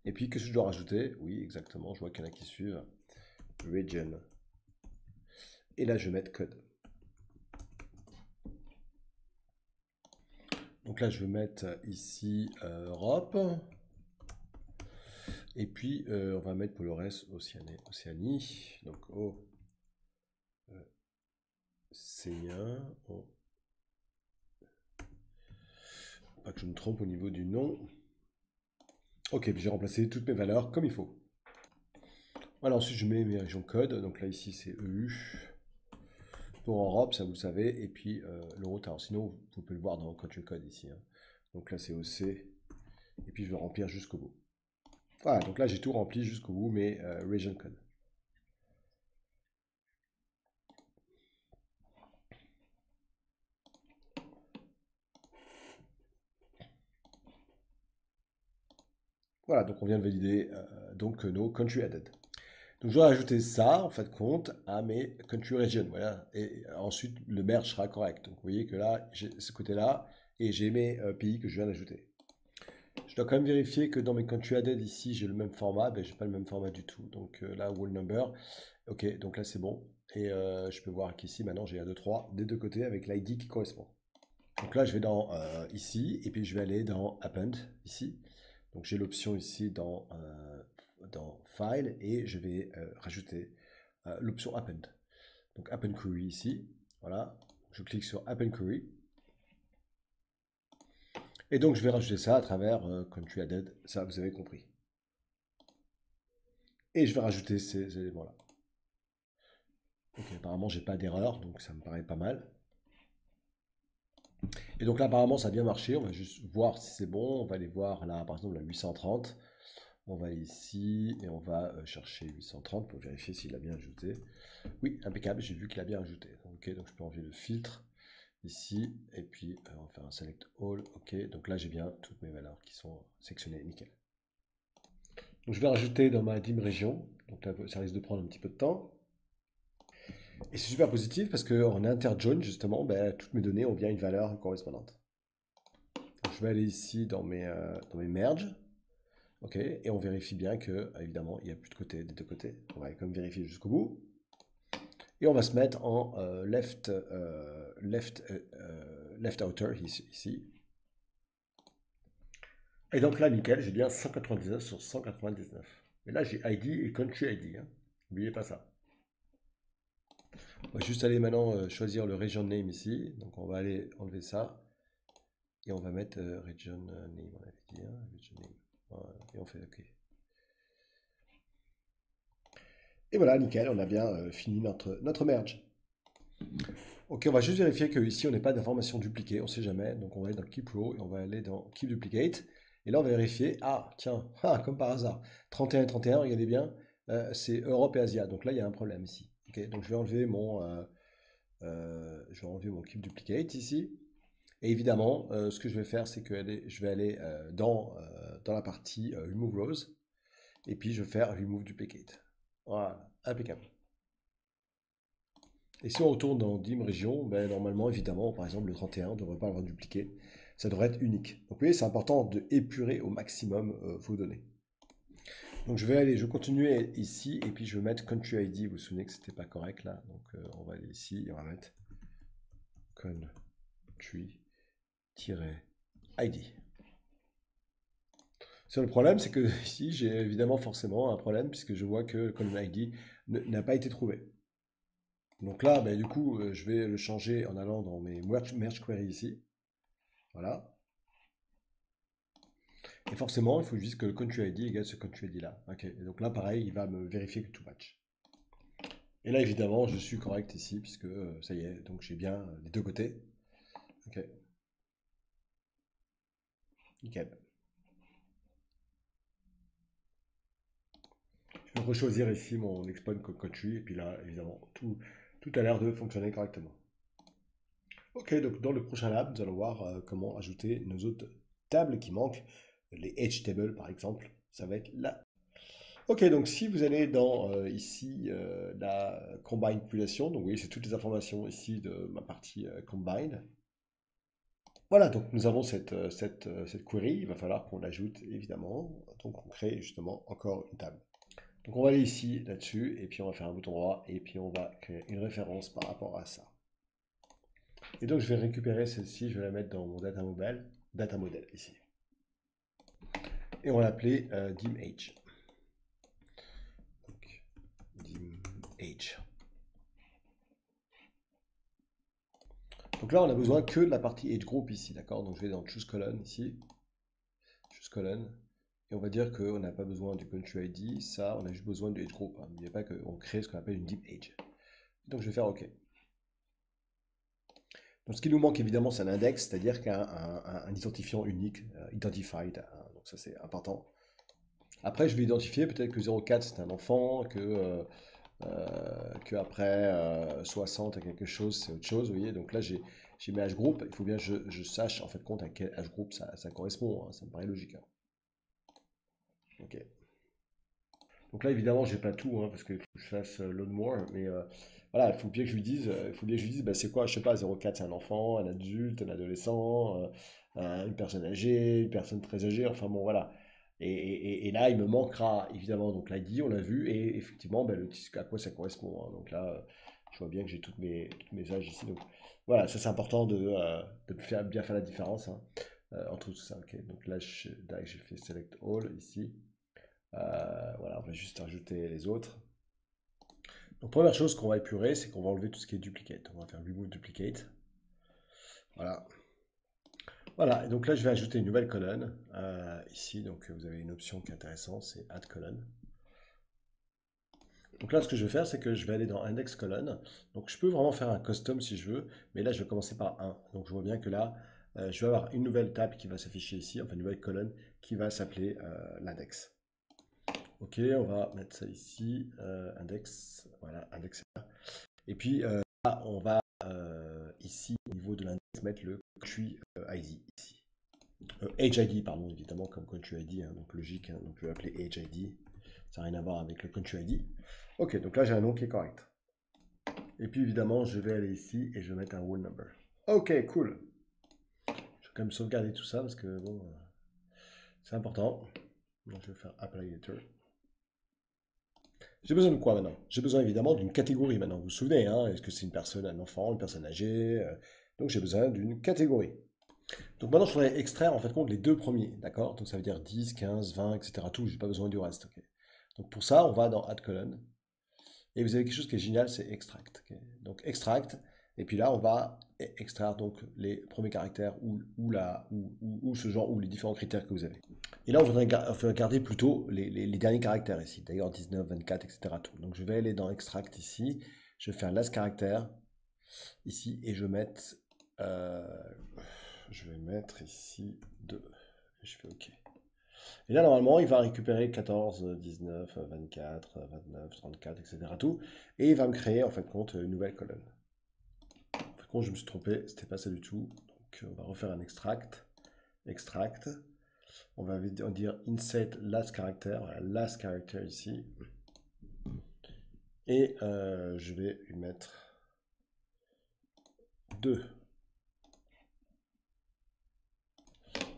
Et puis, qu'est-ce que je dois rajouter? Oui, exactement, je vois qu'il y en a qui suivent. Region. Et là, je vais mettre code. Donc là, je vais mettre ici Europe. Et puis, on va mettre pour le reste Océanie. Donc, Océan. Pas que je me trompe au niveau du nom. Ok, puis j'ai remplacé toutes mes valeurs comme il faut. Voilà, ensuite je mets mes régions code. Donc là, ici, c'est EU. Pour Europe, ça vous le savez. Et puis l'euro. Sinon, vous pouvez le voir dans country code ici, hein. Donc là, c'est OC. Et puis je vais remplir jusqu'au bout. Voilà, donc là, j'ai tout rempli jusqu'au bout, mes region code. Voilà, donc on vient de valider donc nos country added. Donc je dois ajouter ça, en fait, compte à mes country region. Voilà. Et ensuite, le merge sera correct. Donc vous voyez que là, j'ai ce côté-là, et j'ai mes pays que je viens d'ajouter. Je dois quand même vérifier que dans mes country added ici, j'ai le même format. Ben, j'ai pas le même format du tout. Donc là, whole number. Ok, donc là, c'est bon. Et je peux voir qu'ici, maintenant, j'ai 1, 2, 3 des deux côtés avec l'ID qui correspond. Donc là, je vais dans ici, et puis je vais aller dans Append, ici. Donc j'ai l'option ici dans File, et je vais rajouter l'option Append. Donc Append Query ici, voilà. Je clique sur Append Query. Et donc je vais rajouter ça à travers Country Added, ça vous avez compris. Et je vais rajouter ces éléments-là. Ok, apparemment j'ai pas d'erreur, donc ça me paraît pas mal. Et donc là apparemment ça a bien marché, on va juste voir si c'est bon. On va aller voir là par exemple la 830. On va ici et on va chercher 830 pour vérifier s'il a bien ajouté. Oui, impeccable, j'ai vu qu'il a bien ajouté. Ok, donc je peux enlever le filtre ici et puis on va faire un select all. Ok, donc là j'ai bien toutes mes valeurs qui sont sectionnées, nickel. Donc je vais rajouter dans ma dim région, donc là ça risque de prendre un petit peu de temps. Et c'est super positif parce qu'en interjoin justement, ben, toutes mes données ont bien une valeur correspondante. Donc, je vais aller ici dans mes merges. Ok, et on vérifie bien que, évidemment, il n'y a plus de côté des deux côtés. On va quand même vérifier jusqu'au bout. Et on va se mettre en left outer ici. Et donc là, nickel, j'ai bien 199 sur 199. Et là, j'ai ID et country ID, hein. N'oubliez pas ça. On va juste aller maintenant choisir le region name ici. Donc on va aller enlever ça. Et on va mettre region name, on avait dit, hein, region name. Voilà, et on fait OK. Et voilà, nickel, on a bien fini notre merge. Ok, on va juste vérifier qu'ici on n'ait pas d'informations dupliquées, on ne sait jamais. Donc on va aller dans Keep Row et on va aller dans Keep Duplicate. Et là on va vérifier, ah tiens, comme par hasard, 31 et 31, regardez bien, c'est Europe et Asia. Donc là il y a un problème ici. Ok, donc je vais enlever mon Keep Duplicate ici. Et évidemment, ce que je vais faire, c'est que je vais aller dans la partie Remove Rows. Et puis je vais faire Remove Duplicate. Voilà, impeccable. Et si on retourne dans dim région, ben, normalement, évidemment, par exemple, le 31, on ne devrait pas avoir dupliqué. Ça devrait être unique. Donc, vous voyez, c'est important de épurer au maximum vos données. Donc, je vais continuer ici, et puis je vais mettre country ID. Vous vous souvenez que c'était pas correct là. Donc, on va aller ici, et on va mettre country-ID. Le problème, c'est que ici, j'ai évidemment forcément un problème, puisque je vois que le country ID n'a pas été trouvé. Donc là, ben, du coup, je vais le changer en allant dans mes merge query ici. Voilà. Et forcément, il faut juste que le country ID égale ce country ID là. Ok. Et donc là, pareil, il va me vérifier que tout match. Et là, évidemment, je suis correct ici, puisque ça y est, donc j'ai bien les deux côtés. Ok. Nickel. Je vais rechoisir ici mon export country, et puis là, évidemment, tout a l'air de fonctionner correctement. Ok, donc dans le prochain lab, nous allons voir comment ajouter nos autres tables qui manquent. Les edge tables, par exemple, ça va être là. Ok, donc si vous allez dans ici la combine population, donc vous voyez, c'est toutes les informations ici de ma partie combine. Voilà, donc nous avons cette query, il va falloir qu'on l'ajoute évidemment. Donc on crée justement encore une table. Donc on va aller ici, là-dessus, et puis on va faire un bouton droit, et puis on va créer une référence par rapport à ça. Et donc je vais récupérer celle-ci, je vais la mettre dans mon data model ici. Et on va l'appeler dimage. Donc dimage. Donc là, on a besoin que de la partie age group ici, d'accord? Donc je vais dans choose column ici, choose column, et on va dire qu'on n'a pas besoin du country ID, ça, on a juste besoin du age group. Hein. N'oubliez pas qu'on crée ce qu'on appelle une deep age. Donc je vais faire OK. Donc ce qui nous manque évidemment, c'est un index, c'est-à-dire un identifiant unique, identified. Hein. Donc ça, c'est important. Après, je vais identifier peut-être que 04 c'est un enfant, que après 60 à quelque chose, c'est autre chose, vous voyez. Donc là, j'ai mes âge group, il faut bien que je sache en fait compte à quel âge groupe ça correspond, hein. Ça me paraît logique. Hein. Ok. Donc là, évidemment, j'ai pas tout, hein, parce qu'il faut que je fasse load more, mais voilà, il faut bien que je lui dise, bah, c'est quoi, je sais pas, 04 c'est un enfant, un adulte, un adolescent, une personne âgée, une personne très âgée, enfin bon, voilà. Et là, il me manquera évidemment donc l'ID, on l'a vu, et effectivement, ben, à quoi ça correspond. Hein. Donc là, je vois bien que j'ai toutes mes âges ici. Donc voilà, ça c'est important de bien faire la différence hein, entre tout ça. Ok, donc là, j'ai fait select all ici. Voilà, on va juste rajouter les autres. Donc première chose qu'on va épurer, c'est qu'on va enlever tout ce qui est duplicate. On va faire remove duplicate. Voilà. Voilà, et donc là je vais ajouter une nouvelle colonne ici, donc vous avez une option qui est intéressante, c'est add colonne. Donc là ce que je vais faire, c'est que je vais aller dans index colonne. Donc je peux vraiment faire un custom si je veux, mais là je vais commencer par 1. Donc je vois bien que là, je vais avoir une nouvelle table qui va s'afficher ici, enfin une nouvelle colonne qui va s'appeler l'index. Ok, on va mettre ça ici, index, voilà, index. Et puis là, on va ici, au niveau de l'index, mettre le country ID ici. Age ID, pardon, évidemment, comme country ID, hein, donc logique, hein, donc je vais l'appeler Age ID. Ça n'a rien à voir avec le country ID. Ok, donc là j'ai un nom qui est correct. Et puis évidemment, je vais aller ici et je vais mettre un whole number. Ok, cool. Je vais quand même sauvegarder tout ça parce que bon, c'est important. Donc je vais faire apply later. J'ai besoin de quoi maintenant? J'ai besoin évidemment d'une catégorie maintenant. Vous vous souvenez, hein? Est-ce que c'est une personne, un enfant, une personne âgée? Donc j'ai besoin d'une catégorie. Donc maintenant, je voudrais extraire en fait compte les deux premiers, d'accord? Donc ça veut dire 10, 15, 20, etc. Tout, j'ai pas besoin du reste. Ok. Donc pour ça, on va dans Add Column. Et vous avez quelque chose qui est génial, c'est Extract. Ok. Donc Extract, et puis là, on va extraire donc les premiers caractères ou ce genre, ou les différents critères que vous avez. Et là, on voudrait garder plutôt les derniers caractères ici, d'ailleurs 19, 24, etc. Tout. Donc je vais aller dans Extract ici, je vais faire last caractère ici, et je vais mettre ici 2. Et je fais OK. Et là, normalement, il va récupérer 14, 19, 24, 29, 34, etc. Tout, et il va me créer en fait compte une nouvelle colonne. En fait compte, je me suis trompé, c'était pas ça du tout. Donc on va refaire un extract. Extract. On va dire insert last character, voilà, last character ici. Et je vais lui mettre 2.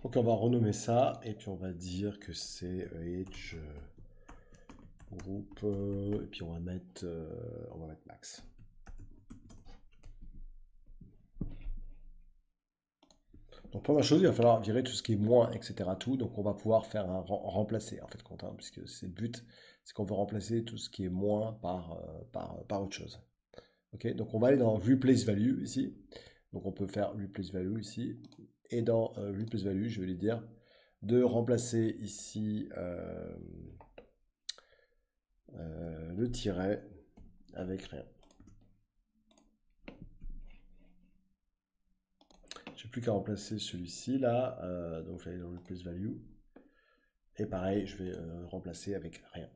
Donc on va renommer ça et puis on va dire que c'est age group et puis on va mettre max. Donc première chose, il va falloir virer tout ce qui est moins, etc. Tout. Donc on va pouvoir faire un remplacer en fait compte, hein, puisque c'est le but, c'est qu'on veut remplacer tout ce qui est moins par autre chose. Ok, donc on va aller dans replace value ici. Donc on peut faire replace value ici. Et dans replace value, je vais lui dire de remplacer ici le tiret avec rien. Je n'ai plus qu'à remplacer celui-ci là. Donc je vais aller dans replace value. Et pareil, je vais remplacer avec rien.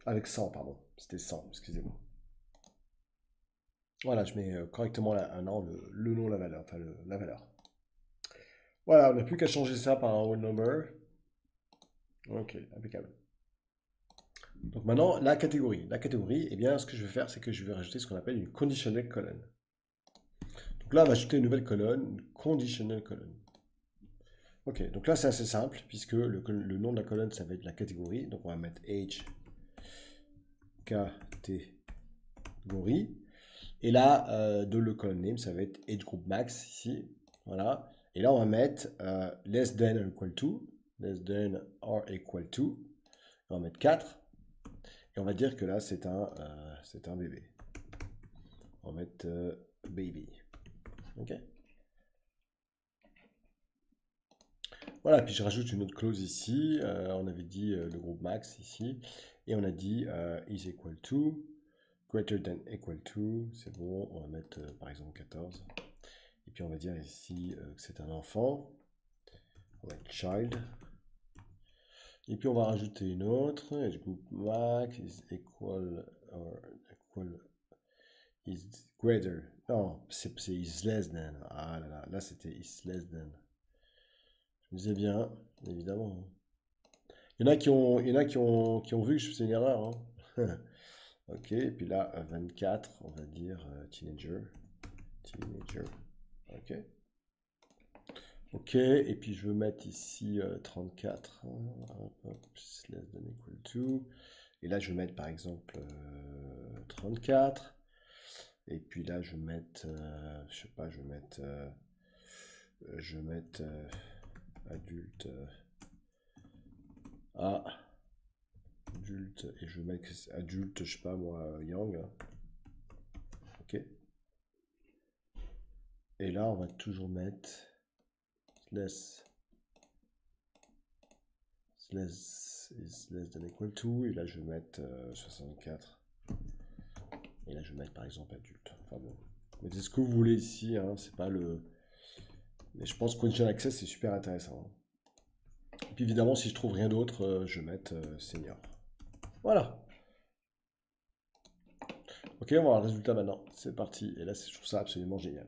Avec 100, pardon. C'était 100, excusez-moi. Voilà, je mets correctement le nom, la valeur, enfin la valeur. Voilà, on n'a plus qu'à changer ça par un whole number. Ok, impeccable. Donc maintenant, la catégorie. La catégorie, eh bien, ce que je vais faire, c'est que je vais rajouter ce qu'on appelle une conditional colonne. Donc là, on va ajouter une nouvelle colonne, une conditional colonne. Ok, donc là, c'est assez simple, puisque le nom de la colonne, ça va être la catégorie. Donc on va mettre age catégorie. Et là, de le colonne name, ça va être age group max ici. Voilà. Et là, on va mettre less than or equal to. Less than or equal to. On va mettre 4. Et on va dire que là, c'est un bébé. On va mettre baby. Ok. Voilà, puis je rajoute une autre clause ici. On avait dit le groupe max ici. Et on a dit is equal to, greater than equal to. C'est bon, on va mettre par exemple 14. Et puis on va dire ici que c'est un enfant. On va mettre child. Et puis on va rajouter une autre. Age group max is equal or equal is greater. Non, c'est is less than. Ah là là, là c'était is less than. Je me disais bien, évidemment. Il y en a qui ont vu que je faisais une erreur, hein. Ok, et puis là, 24, on va dire teenager. Teenager. Ok. Ok, et puis je veux mettre ici 34. Less than equal to. Et là, je vais mettre par exemple 34. Et puis là, je vais mettre, je sais pas, je vais mettre adulte. Adulte, et je vais mettre adulte, je sais pas moi, young. Ok. Et là, on va toujours mettre less is less than equal to. Et là, je vais mettre 64. Et là, je vais mettre par exemple adulte. Enfin bon. Mettez ce que vous voulez ici, hein, c'est pas le. Mais je pense que Conditional Access, c'est super intéressant. Et puis évidemment, si je trouve rien d'autre, je vais mettre senior. Voilà. Ok, on va voir le résultat maintenant. C'est parti. Et là, je trouve ça absolument génial.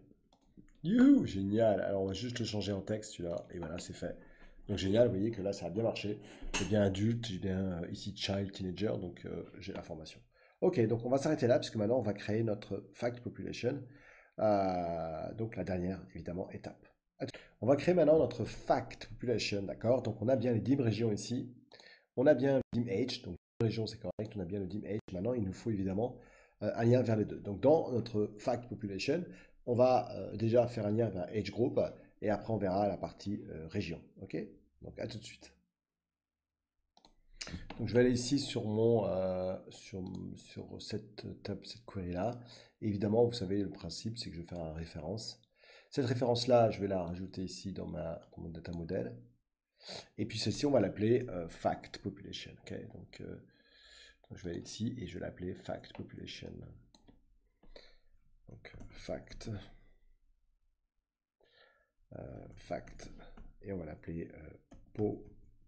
Youhou, génial. Alors, on va juste le changer en texte, celui-là. Et voilà, c'est fait. Donc, génial. Vous voyez que là, ça a bien marché. J'ai bien adulte, j'ai bien ici child, teenager. Donc, j'ai l'information. Ok, donc on va s'arrêter là, puisque maintenant, on va créer notre fact population. Donc, la dernière, évidemment, étape. On va créer maintenant notre fact population, d'accord? Donc, on a bien les 10 régions ici. On a bien le dim age. Donc, les régions, c'est correct. On a bien le dim age. Maintenant, il nous faut évidemment un lien vers les deux. Donc, dans notre fact population, on va déjà faire un lien vers age group et après, on verra la partie région. Ok? Donc, à tout de suite. Donc, je vais aller ici sur sur cette query-là. Évidemment, vous savez, le principe, c'est que je vais faire une référence. Cette référence-là, je vais la rajouter ici dans mon data model. Et puis celle-ci, on va l'appeler fact population. Okay, donc, je vais aller ici et je vais l'appeler fact population. Donc fact, et on va l'appeler population.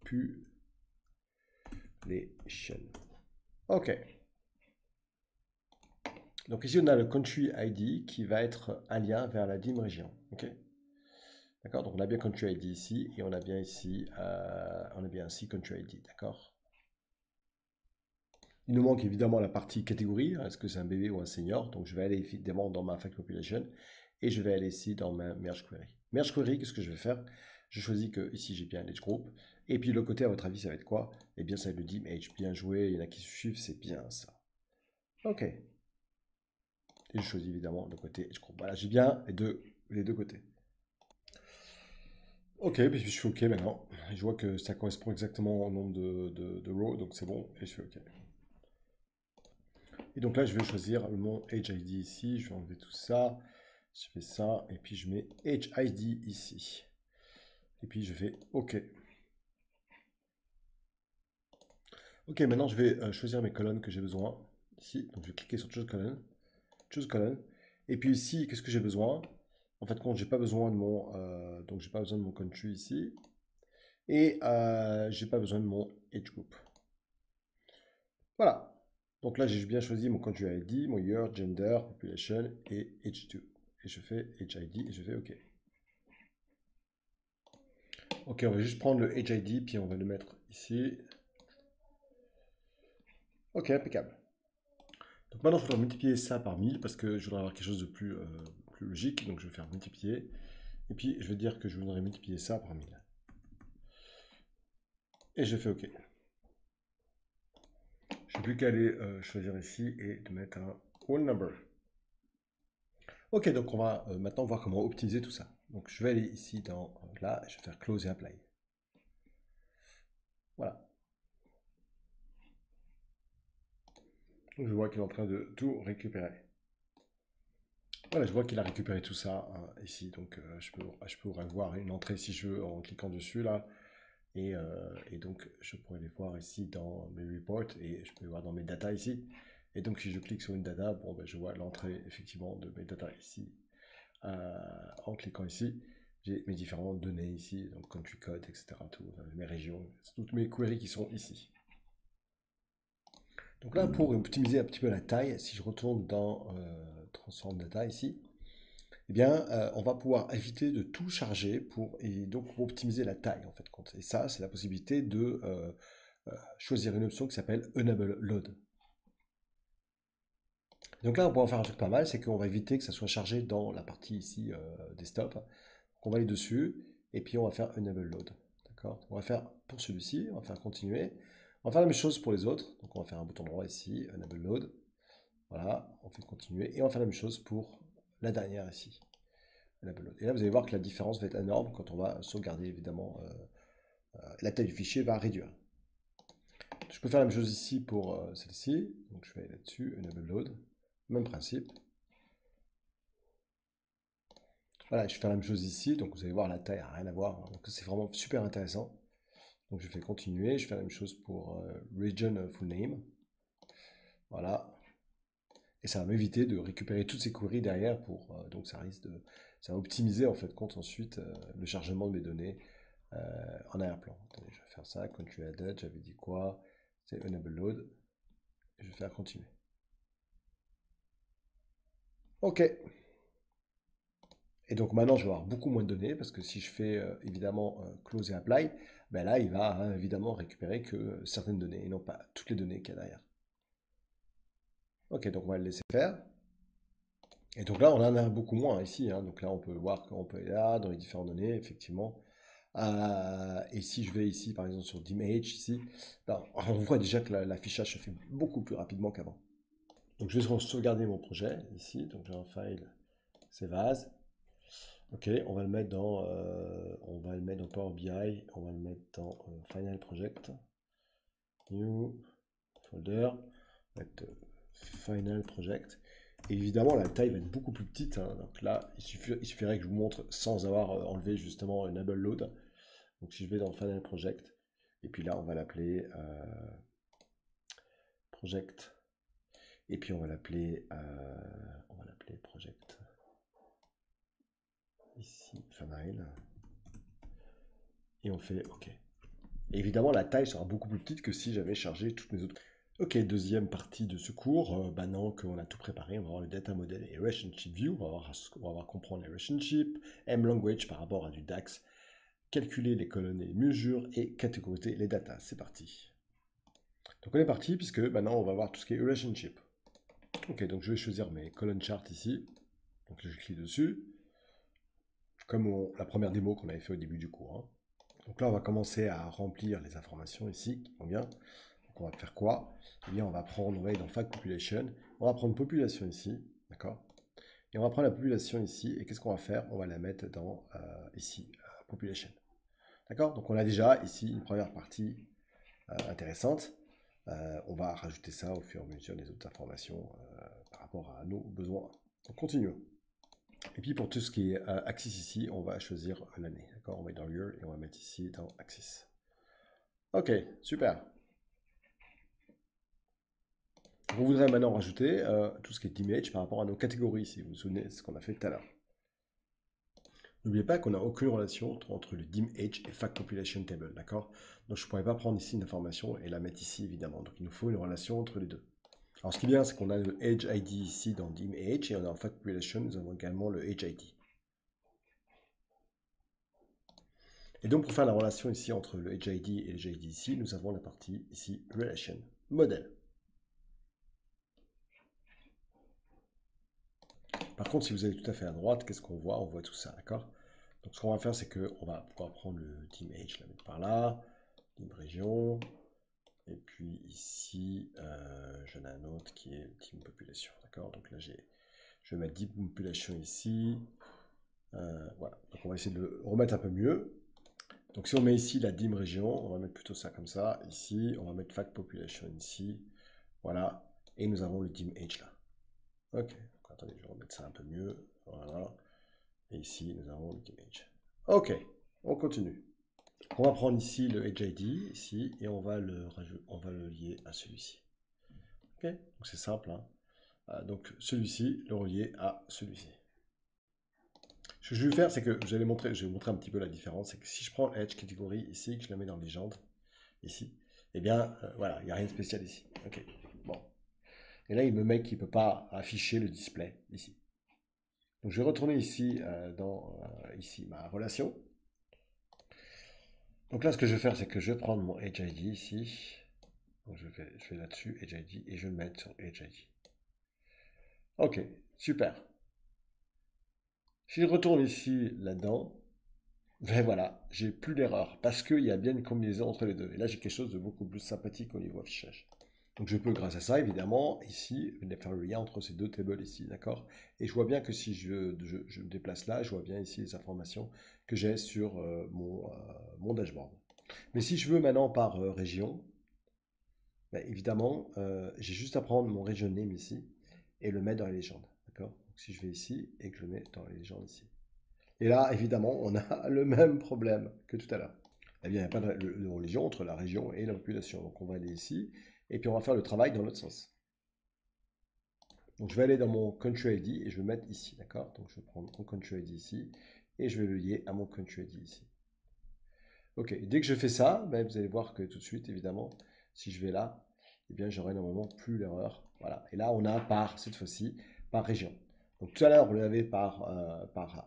Ok. Donc ici, on a le country ID qui va être un lien vers la dim région. Ok. D'accord. Donc on a bien country ID ici et on a bien ici, country ID. D'accord. Il nous manque évidemment la partie catégorie, hein, est-ce que c'est un bébé ou un senior. Donc je vais aller évidemment dans ma fact population et je vais aller ici dans ma merge query. Merge query, qu'est-ce que je vais faire? Je choisis que ici j'ai bien l'age group. Et puis le côté, à votre avis, ça va être quoi? Eh bien, ça va être le dim age. Bien joué, il y en a qui suivent, c'est bien ça. Ok. Et je choisis évidemment le côté age group. Voilà, j'ai bien les deux côtés. Ok, puis je fais OK maintenant. Je vois que ça correspond exactement au nombre de rows, donc c'est bon, et je fais OK. Et donc là, je vais choisir mon Age ID ici, je vais enlever tout ça, je fais ça, et puis je mets Age ID ici. Et puis je fais OK. OK, maintenant je vais choisir mes colonnes que j'ai besoin. Ici, donc je vais cliquer sur Choose colonne. Et puis ici, qu'est-ce que j'ai besoin? En fait, quand j'ai pas besoin de mon, donc j'ai pas besoin de mon country ici. Et j'ai pas besoin de mon age group. Voilà. Donc là, j'ai bien choisi mon country ID, mon year, gender, population et H2. Et je fais HID et je fais OK. OK, on va juste prendre le HID, puis on va le mettre ici. OK, impeccable. Donc maintenant, je voudrais multiplier ça par 1000 parce que je voudrais avoir quelque chose de plus logique. Donc je vais faire multiplier. Et puis, je vais dire que je voudrais multiplier ça par 1000. Et je fais OK. Je n'ai plus qu'à aller choisir ici et de mettre un whole number. Ok, donc on va maintenant voir comment optimiser tout ça. Donc je vais aller ici dans là, je vais faire close et apply. Voilà. Donc je vois qu'il est en train de tout récupérer. Voilà, je vois qu'il a récupéré tout ça ici. Donc je pourrais voir une entrée si je veux en cliquant dessus là. Et donc je pourrais les voir ici dans mes reports et je peux les voir dans mes data ici. Et donc si je clique sur une data, bon, ben, je vois l'entrée effectivement de mes data ici. En cliquant ici, j'ai mes différentes données ici, donc country code, etc. Tout, mes régions, toutes mes queries qui sont ici. Donc là, pour optimiser un petit peu la taille, si je retourne dans Transform Data ici, eh bien, on va pouvoir éviter de tout charger et donc pour optimiser la taille en fait. Et ça, c'est la possibilité de choisir une option qui s'appelle Enable Load. Donc là, on peut faire un truc pas mal, c'est qu'on va éviter que ça soit chargé dans la partie ici desktop. Donc on va aller dessus et puis on va faire Enable Load. D'accord? On va faire pour celui-ci, on va faire continuer. On va faire la même chose pour les autres. Donc on va faire un bouton droit ici, Enable Load. Voilà, on fait continuer. Et on va faire la même chose pour la dernière ici. Enable Load. Et là, vous allez voir que la différence va être énorme quand on va sauvegarder, évidemment. La taille du fichier va réduire. Je peux faire la même chose ici pour celle-ci. Donc je vais là-dessus, Enable Load. Même principe. Voilà, je fais la même chose ici. Donc vous allez voir, la taille n'a rien à voir. Donc c'est vraiment super intéressant. Donc je fais continuer. Je fais la même chose pour Region Full Name. Voilà. Et ça va m'éviter de récupérer toutes ces queries derrière pour donc ça va optimiser en fait compte ensuite le chargement de mes données en arrière-plan. Attendez, je vais faire ça, country added, j'avais dit quoi? C'est enable load. Et je vais faire continuer. Ok. Et donc maintenant je vais avoir beaucoup moins de données parce que si je fais évidemment close et apply, ben là il va évidemment récupérer que certaines données et non pas toutes les données qu'il y a derrière. Ok, donc on va le laisser faire. Et donc là, on en a beaucoup moins ici, hein. Donc là, on peut voir qu'on peut aller là, dans les différentes données, effectivement. Et si je vais ici, par exemple, sur d'image, ici, ben, on voit déjà que l'affichage se fait beaucoup plus rapidement qu'avant. Donc je vais sauvegarder mon projet ici. Donc j'ai un file, save as. Ok, on va le mettre dans Power BI, on va le mettre dans Final Project, New Folder, on va mettre Final Project. Et évidemment, la taille va être beaucoup plus petite, hein. Donc là, il suffirait que je vous montre sans avoir enlevé justement Enable Load. Donc si je vais dans Final Project, et puis là, on va l'appeler Project. Et puis on va l'appeler Project. Ici, Final. Et on fait OK. Et évidemment, la taille sera beaucoup plus petite que si j'avais chargé toutes mes autres. Ok, deuxième partie de ce cours. Maintenant qu'on a tout préparé, on va voir le data model et relationship view. On va voir comprendre les relationships, M-language par rapport à du DAX, calculer les colonnes et les mesures et catégoriser les data. C'est parti. Donc on est parti, puisque maintenant on va voir tout ce qui est relationship. Ok, donc je vais choisir mes column charts ici. Donc je clique dessus, comme la première démo qu'on avait fait au début du cours. Hein. Donc là, on va commencer à remplir les informations ici qui vont bien. Donc on va faire quoi? Eh bien, on va aller dans Fact Population. On va prendre population ici, d'accord? Et on va prendre la population ici. Et qu'est-ce qu'on va faire? On va la mettre dans ici, Population. D'accord? Donc on a déjà ici une première partie intéressante. On va rajouter ça au fur et à mesure des autres informations par rapport à nos besoins. Donc continuons. Et puis pour tout ce qui est Axis ici, on va choisir l'année. D'accord? On va être dans Year et on va mettre ici dans Axis. Ok, super. On voudrait maintenant rajouter tout ce qui est image par rapport à nos catégories, si vous vous souvenez de ce qu'on a fait tout à l'heure. N'oubliez pas qu'on n'a aucune relation entre le dim age et fact population table, d'accord? Donc je ne pourrais pas prendre ici une information et la mettre ici, évidemment. Donc il nous faut une relation entre les deux. Alors ce qui est bien, c'est qu'on a le age ID ici dans dim age et on a en fact population, nous avons également le age ID. Et donc pour faire la relation ici entre le age ID et le age ID ici, nous avons la partie ici relation model. Par contre, si vous allez tout à fait à droite, qu'est-ce qu'on voit? On voit tout ça, d'accord? Donc ce qu'on va faire, c'est qu'on va pouvoir prendre le dim age, la mettre par là, dim région, et puis ici, j'en ai un autre qui est dim population, d'accord? Donc là, je vais mettre dim population ici, voilà. Donc on va essayer de le remettre un peu mieux. Donc si on met ici la dim région, on va mettre plutôt ça comme ça. Ici, on va mettre fact population ici, voilà. Et nous avons le dim age là. Ok, donc, attendez, je vais remettre ça un peu mieux, voilà. Et ici, nous avons le dim age. Ok, on continue. On va prendre ici le Edge ID, ici, et on va le lier à celui-ci. Ok, donc c'est simple. Hein. Donc celui-ci, le relier à celui-ci. Ce que je vais faire, c'est que je vais montrer un petit peu la différence. C'est que si je prends Edge catégorie ici, que je la mets dans légende, ici, eh bien, voilà, il n'y a rien de spécial ici. Ok, bon. Et là, il me met qu'il ne peut pas afficher le display ici. Donc je vais retourner ici dans ici ma relation. Donc là, ce que je vais faire, c'est que je vais prendre mon Edge ID ici. Donc je vais là-dessus, Edge ID, et je vais le mettre sur Edge ID. Ok, super. Si je retourne ici, là-dedans, ben voilà, j'ai plus d'erreur, parce qu'il y a bien une combinaison entre les deux. Et là, j'ai quelque chose de beaucoup plus sympathique au niveau affichage. Donc je peux, grâce à ça, évidemment, ici, faire le lien entre ces deux tables ici, d'accord? Et je vois bien que si je me déplace là, je vois bien ici les informations que j'ai sur mon dashboard. Mais si je veux maintenant par région, ben, évidemment, j'ai juste à prendre mon region name ici et le mettre dans les légendes. D'accord? Donc, si je vais ici et que je le mets dans les légendes ici. Et là, évidemment, on a le même problème que tout à l'heure. Eh bien, il n'y a pas de religion entre la région et la population. Donc, on va aller ici et puis on va faire le travail dans l'autre sens. Donc, je vais aller dans mon country ID et je vais le mettre ici. D'accord? Donc, je vais prendre mon country ID ici et je vais le lier à mon country ID ici. Ok, dès que je fais ça, ben, vous allez voir que tout de suite, évidemment, si je vais là, eh bien, j'aurai normalement plus l'erreur. Voilà. Et là, on a cette fois-ci, par région. Donc tout à l'heure, on l'avait par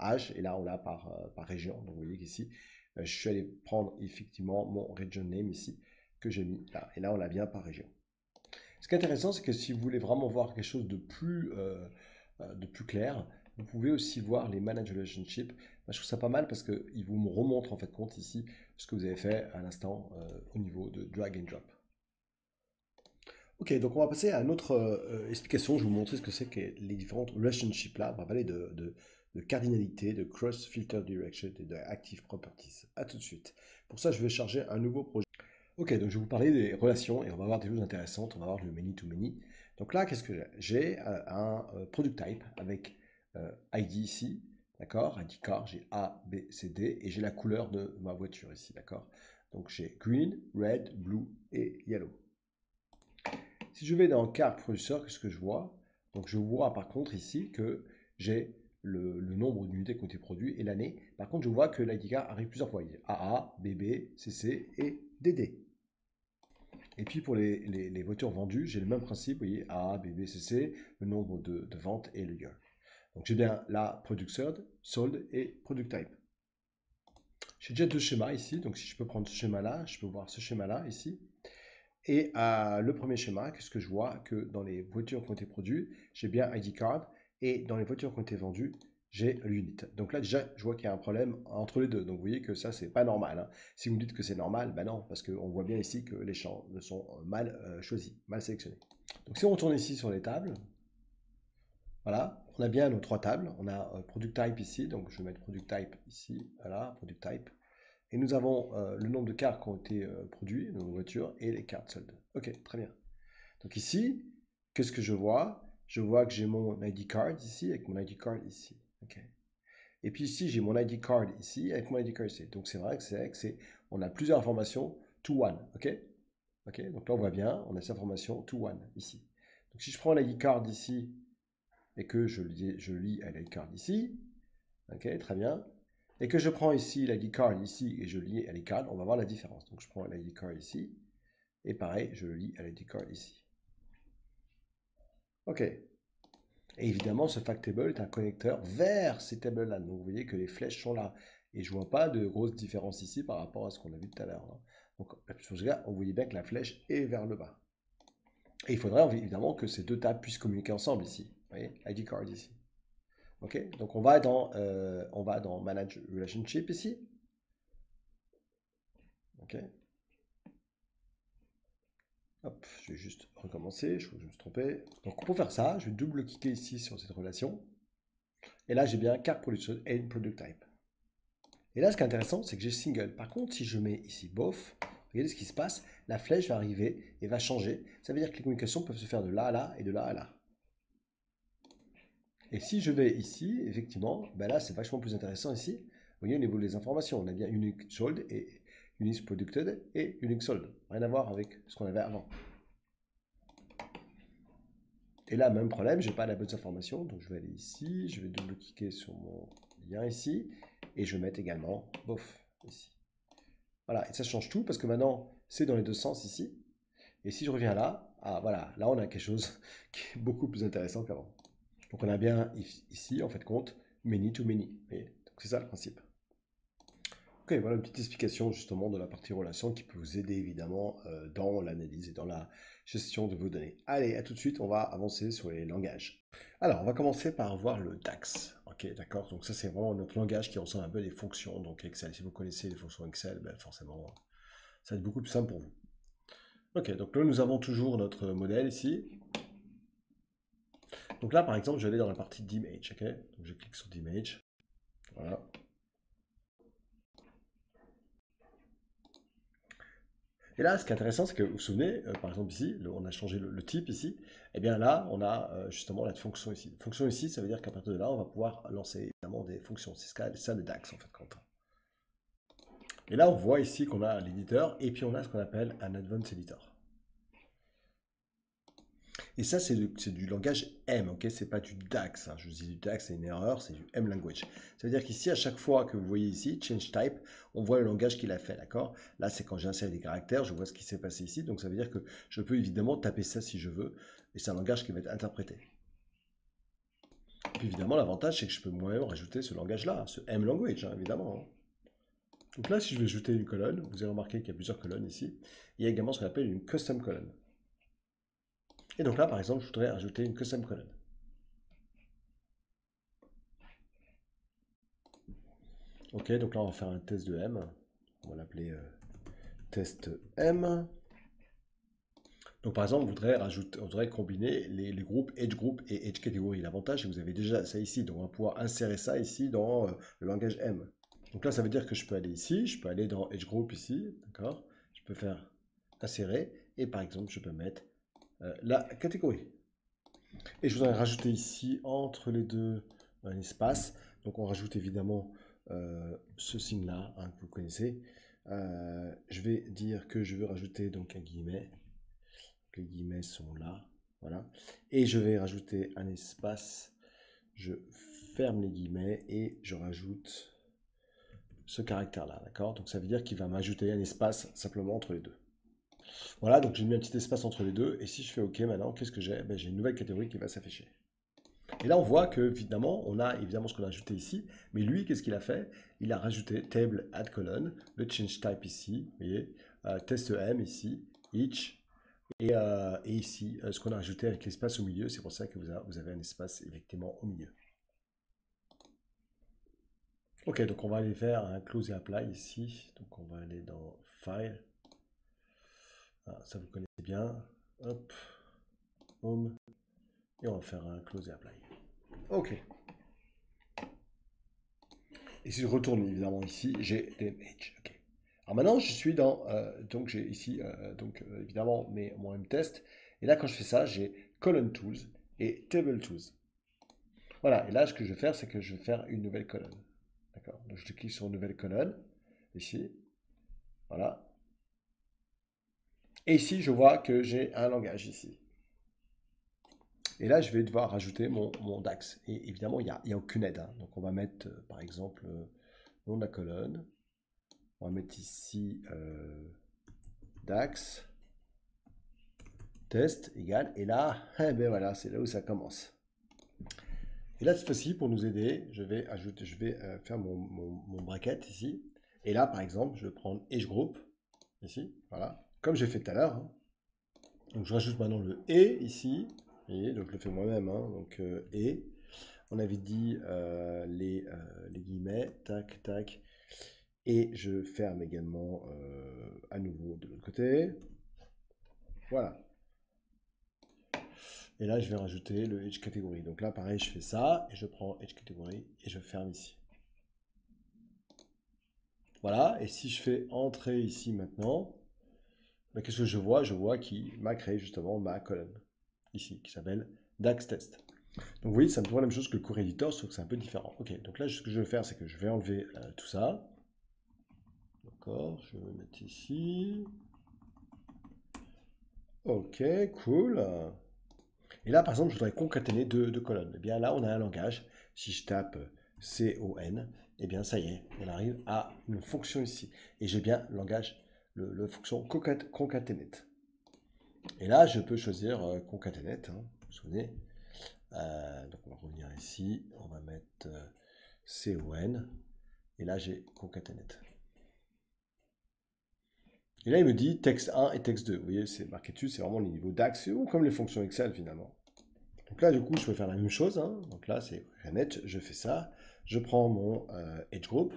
âge, et là, on l'a par région. Donc vous voyez qu'ici, je suis allé prendre effectivement mon region name ici, que j'ai mis là. Et là, on l'a bien par région. Ce qui est intéressant, c'est que si vous voulez vraiment voir quelque chose de plus clair, vous pouvez aussi voir les manage relationships. Je trouve ça pas mal parce qu'il vous me remontre en fait compte ici ce que vous avez fait à l'instant au niveau de drag and drop. Ok, donc on va passer à une autre explication. Je vais vous montrer ce que c'est que les différentes relationships là. On va parler de cardinalité, de cross filter direction et de active properties. A tout de suite. Pour ça, je vais charger un nouveau projet. Ok, donc je vais vous parler des relations et on va voir des choses intéressantes. On va voir le many-to-many. Donc là, qu'est-ce que j'ai? J'ai un product type avec ID ici, d'accord? ID car, j'ai A, B, C, D et j'ai la couleur de ma voiture ici, d'accord? Donc j'ai green, red, blue et yellow. Si je vais dans car producer, qu'est-ce que je vois? Donc je vois par contre ici que j'ai le nombre d'unités qui ont été produites et l'année. Par contre, je vois que l'ID car arrive plusieurs fois. Il y a AA, BB, CC et DD. Et puis pour les voitures vendues, j'ai le même principe, vous voyez, A, B, B, C, C, le nombre de ventes et le year. Donc j'ai bien là Product Sold et Product Type. J'ai déjà deux schémas ici, donc si je peux prendre ce schéma-là, je peux voir ce schéma-là ici. Et le premier schéma, qu'est-ce que je vois? Que dans les voitures qui ont été produites, j'ai bien ID card, et dans les voitures qui ont été vendues, j'ai l'unit. Donc là, déjà, je vois qu'il y a un problème entre les deux. Donc vous voyez que ça, c'est pas normal, hein. Si vous me dites que c'est normal, ben non, parce qu'on voit bien ici que les champs sont mal choisis, mal sélectionnés. Donc si on retourne ici sur les tables, voilà, on a bien nos trois tables. On a product type ici, donc je vais mettre product type ici, voilà, product type. Et nous avons le nombre de cartes qui ont été produits, nos voitures, et les cartes soldes. Ok, très bien. Donc ici, qu'est-ce que je vois? Je vois que j'ai mon ID card ici, avec mon ID card ici. Ok. Et puis ici, j'ai mon ID card ici, avec mon ID card ici. Donc c'est vrai que on a plusieurs informations to one. Ok. Ok. Donc là, on voit bien, on a cette information to one ici. Donc si je prends l'ID card ici, et que je lis à l'ID card ici, ok, très bien, et que je prends ici l'ID card ici et je lis à l'ID card, on va voir la différence. Donc je prends l'ID card ici, et pareil, je le lis à l'ID card ici. Ok. Et évidemment, ce fact table est un connecteur vers ces tables-là. Donc vous voyez que les flèches sont là. Et je ne vois pas de grosse différence ici par rapport à ce qu'on a vu tout à l'heure, hein. Donc sur ce cas, on voyait bien que la flèche est vers le bas. Et il faudrait évidemment que ces deux tables puissent communiquer ensemble ici. Vous voyez, ID card ici. Ok, donc on va dans Manage Relationship ici. Ok. Hop, je vais juste recommencer, je me suis trompé. Donc pour faire ça, je vais double-cliquer ici sur cette relation. Et là, j'ai bien Card Production et Product Type. Et là, ce qui est intéressant, c'est que j'ai single. Par contre, si je mets ici both, regardez ce qui se passe. La flèche va arriver et va changer. Ça veut dire que les communications peuvent se faire de là à là et de là à là. Et si je vais ici, effectivement, ben là, c'est vachement plus intéressant ici. Vous voyez, au niveau des informations, on a bien Unique Sold et Unique Producted et Unique Sold. Rien à voir avec ce qu'on avait avant. Et là, même problème, je n'ai pas la bonne information. Donc, je vais aller ici, je vais double-cliquer sur mon lien ici. Et je vais mettre également both ici. Voilà, et ça change tout parce que maintenant, c'est dans les deux sens ici. Et si je reviens là, voilà, là on a quelque chose qui est beaucoup plus intéressant qu'avant. Donc on a bien ici, en fait, compte, many to many. Donc c'est ça le principe. Ok, voilà une petite explication justement de la partie relation qui peut vous aider évidemment dans l'analyse et dans la gestion de vos données. Allez, à tout de suite, on va avancer sur les langages. Alors, on va commencer par voir le DAX. Ok, d'accord. Donc ça, c'est vraiment notre langage qui ressemble un peu à des fonctions. Donc Excel, si vous connaissez les fonctions Excel, ben, forcément, ça va être beaucoup plus simple pour vous. Ok, donc là, nous avons toujours notre modèle ici. Donc là, par exemple, je vais aller dans la partie d'image. Ok, donc je clique sur d'image. Voilà. Et là, ce qui est intéressant, c'est que vous vous souvenez, par exemple ici, on a changé le type ici. Et bien là, on a justement la fonction ici. Fonction ici, ça veut dire qu'à partir de là, on va pouvoir lancer évidemment des fonctions. C'est ça le DAX en fait, Quentin. Et là, on voit ici qu'on a l'éditeur et puis on a ce qu'on appelle un Advanced Editor. Et ça, c'est du langage M, ok? C'est pas du DAX, hein. Je vous dis du DAX, c'est une erreur, c'est du M language. Ça veut dire qu'ici, à chaque fois que vous voyez ici, change type, on voit le langage qu'il a fait, d'accord? Là, c'est quand j'insère des caractères, je vois ce qui s'est passé ici, donc ça veut dire que je peux évidemment taper ça si je veux, et c'est un langage qui va être interprété. Puis évidemment, l'avantage, c'est que je peux moi-même rajouter ce langage-là, ce M language, hein, évidemment, hein. Donc là, si je vais ajouter une colonne, vous avez remarqué qu'il y a plusieurs colonnes ici. Il y a également ce qu'on appelle une custom colonne. Et donc là, par exemple, je voudrais ajouter une custom colonne. Ok, donc là on va faire un test de M. On va l'appeler test M. Donc par exemple, on voudrait combiner les groupes Edge Group et Edge Category. L'avantage, c'est que vous avez déjà ça ici. Donc on va pouvoir insérer ça ici dans le langage M. Donc là, ça veut dire que je peux aller ici, je peux aller dans Edge Group ici, d'accord? Je peux faire insérer et par exemple, je peux mettre la catégorie. Et je voudrais rajouter ici entre les deux un espace. Donc on rajoute évidemment ce signe-là, hein, que vous connaissez. Je vais dire que je veux rajouter donc un guillemet. Les guillemets sont là, voilà. Et je vais rajouter un espace. Je ferme les guillemets et je rajoute ce caractère-là, d'accord? Donc ça veut dire qu'il va m'ajouter un espace simplement entre les deux. Voilà, donc j'ai mis un petit espace entre les deux. Et si je fais OK maintenant, qu'est-ce que j'ai? Ben, j'ai une nouvelle catégorie qui va s'afficher. Et là, on voit que évidemment, on a évidemment ce qu'on a ajouté ici, mais lui, qu'est-ce qu'il a fait? Il a rajouté table add colonne, le change type ici, vous voyez, test M ici, each, Et ici, ce qu'on a rajouté avec l'espace au milieu, c'est pour ça que vous avez un espace effectivement au milieu. Ok, donc on va aller faire un close et apply ici. Donc on va aller dans File. Ah, ça vous connaissez bien. Hop, Home. Et on va faire un close et apply. Ok. Et si je retourne évidemment ici, j'ai des edge. Ok. Alors maintenant, je suis dans. Donc j'ai ici, évidemment, mon M-test. Et là, quand je fais ça, j'ai Column Tools et Table Tools. Voilà. Et là, ce que je vais faire, c'est que je vais faire une nouvelle colonne. D'accord. Donc je clique sur une nouvelle colonne. Ici. Voilà. Et ici, je vois que j'ai un langage ici. Et là, je vais devoir rajouter mon DAX. Et évidemment, il n'y a aucune aide, hein. Donc, on va mettre, par exemple, le nom de la colonne. On va mettre ici DAX, test, égal. Et là, eh ben voilà, c'est là où ça commence. Et là, cette fois-ci, pour nous aider, je vais faire mon bracket ici. Et là, par exemple, je vais prendre Edge Group, ici, voilà, comme j'ai fait tout à l'heure, hein. Donc, je rajoute maintenant le et ici. Et donc, je le fais moi-même, hein. Donc, et. On avait dit les guillemets, tac, tac. Et je ferme également à nouveau de l'autre côté. Voilà. Et là, je vais rajouter le Edge Category. Donc là, pareil, je fais ça, et je prends Edge Category, et je ferme ici. Voilà, et si je fais entrer ici maintenant, ben, qu'est-ce que je vois? Je vois qu'il m'a créé justement ma colonne, ici, qui s'appelle DAX Test. Donc vous voyez, c'est un peu la même chose que le Core Editor, sauf que c'est un peu différent. Ok, donc là, ce que je vais faire, c'est que je vais enlever tout ça. D'accord, je vais me mettre ici. Ok, cool. Et là, par exemple, je voudrais concaténer deux colonnes. Eh bien, là, on a un langage. Si je tape CON, eh bien, ça y est, on arrive à une fonction ici. Et j'ai bien le langage, le fonction concatenate. Et là, je peux choisir concatenate, hein, vous vous souvenez. Donc, on va revenir ici. On va mettre CON. Et là, j'ai concatenate. Et là, il me dit texte 1 et texte 2. Vous voyez, c'est marqué dessus, c'est vraiment les niveaux DAX, ou comme les fonctions Excel finalement. Donc là, du coup, je peux faire la même chose, hein. Donc là, c'est Renet, je fais ça. Je prends mon Edge Group.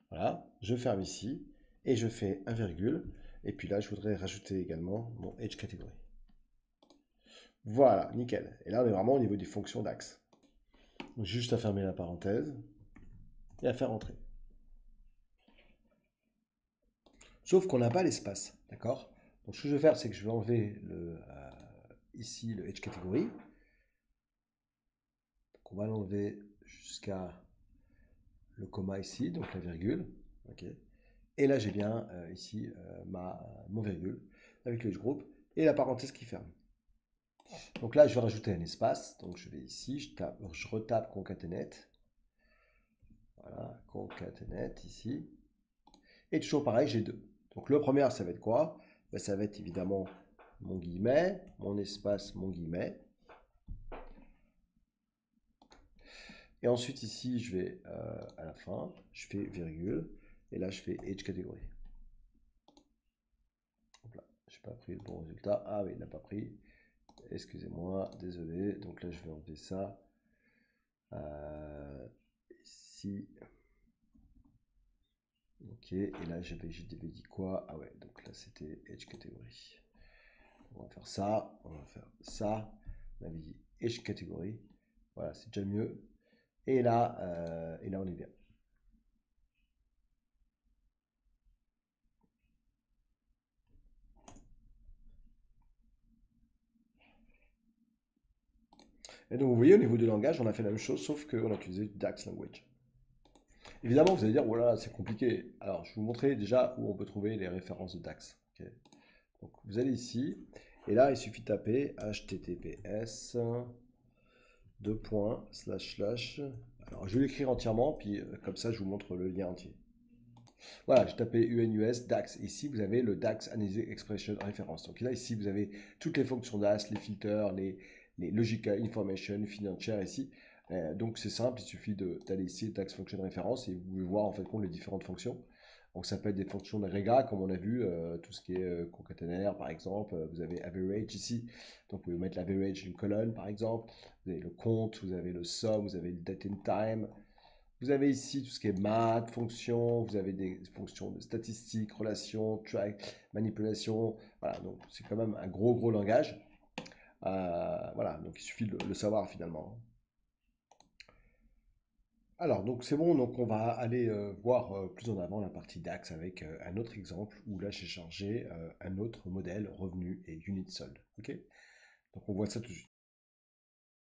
Voilà, je ferme ici. Et je fais un virgule. Et puis là, je voudrais rajouter également mon Edge Category. Voilà, nickel. Et là, on est vraiment au niveau des fonctions DAX. Donc juste à fermer la parenthèse et à faire entrer. Sauf qu'on n'a pas l'espace, d'accord? Donc ce que je vais faire, c'est que je vais enlever ici le Edge Category. Donc on va l'enlever jusqu'à le comma ici, donc la virgule. Ok. Et là, j'ai bien ici mon virgule avec le Edge Group et la parenthèse qui ferme. Donc là, je vais rajouter un espace. Donc je vais ici, je retape concatenate. Voilà, concatenate ici. Et toujours pareil, j'ai deux. Donc le premier, ça va être quoi? Ben, ça va être évidemment mon guillemet, mon espace, mon guillemet. Et ensuite ici, je vais à la fin, je fais virgule. Et là, je fais Edge Category. Hop là, je n'ai pas pris le bon résultat. Ah oui, il n'a pas pris. Excusez-moi, désolé. Donc là, je vais enlever ça. Ici. Ok, et là, j'ai dit quoi? Ah ouais, donc là, c'était Edge Category. On va faire ça, on va faire ça. On avait dit Edge Category. Voilà, c'est déjà mieux. Et là, on est bien. Et donc, vous voyez, au niveau du langage, on a fait la même chose, sauf qu'on a utilisé DAX Language. Évidemment, vous allez dire, voilà, c'est compliqué. Alors, je vais vous montrer déjà où on peut trouver les références de DAX. Okay. Donc, vous allez ici, et là, il suffit de taper https // Alors, je vais l'écrire entièrement, puis comme ça, je vous montre le lien entier. Voilà, j'ai tapé UNUS DAX. Ici, vous avez le DAX Analysis Expression Reference. Donc là, ici, vous avez toutes les fonctions DAX, les filters, les Logical Information, Financial ici. Donc c'est simple, il suffit d'aller ici, DAX Function Reference, et vous pouvez voir en fait les différentes fonctions. Donc ça peut être des fonctions de réga, comme on a vu, tout ce qui est concaténaire, par exemple. Vous avez average ici, donc vous pouvez mettre l'average d'une colonne, par exemple. Vous avez le compte, vous avez le sum, vous avez le date and time. Vous avez ici tout ce qui est math, fonctions, vous avez des fonctions de statistiques, relations, track, manipulation. Voilà, donc c'est quand même un gros langage. Voilà, donc il suffit de le savoir finalement. Alors, donc c'est bon, donc on va aller voir plus en avant la partie DAX avec un autre exemple où là j'ai chargé un autre modèle revenu et unit sold. Ok? Donc on voit ça tout de suite.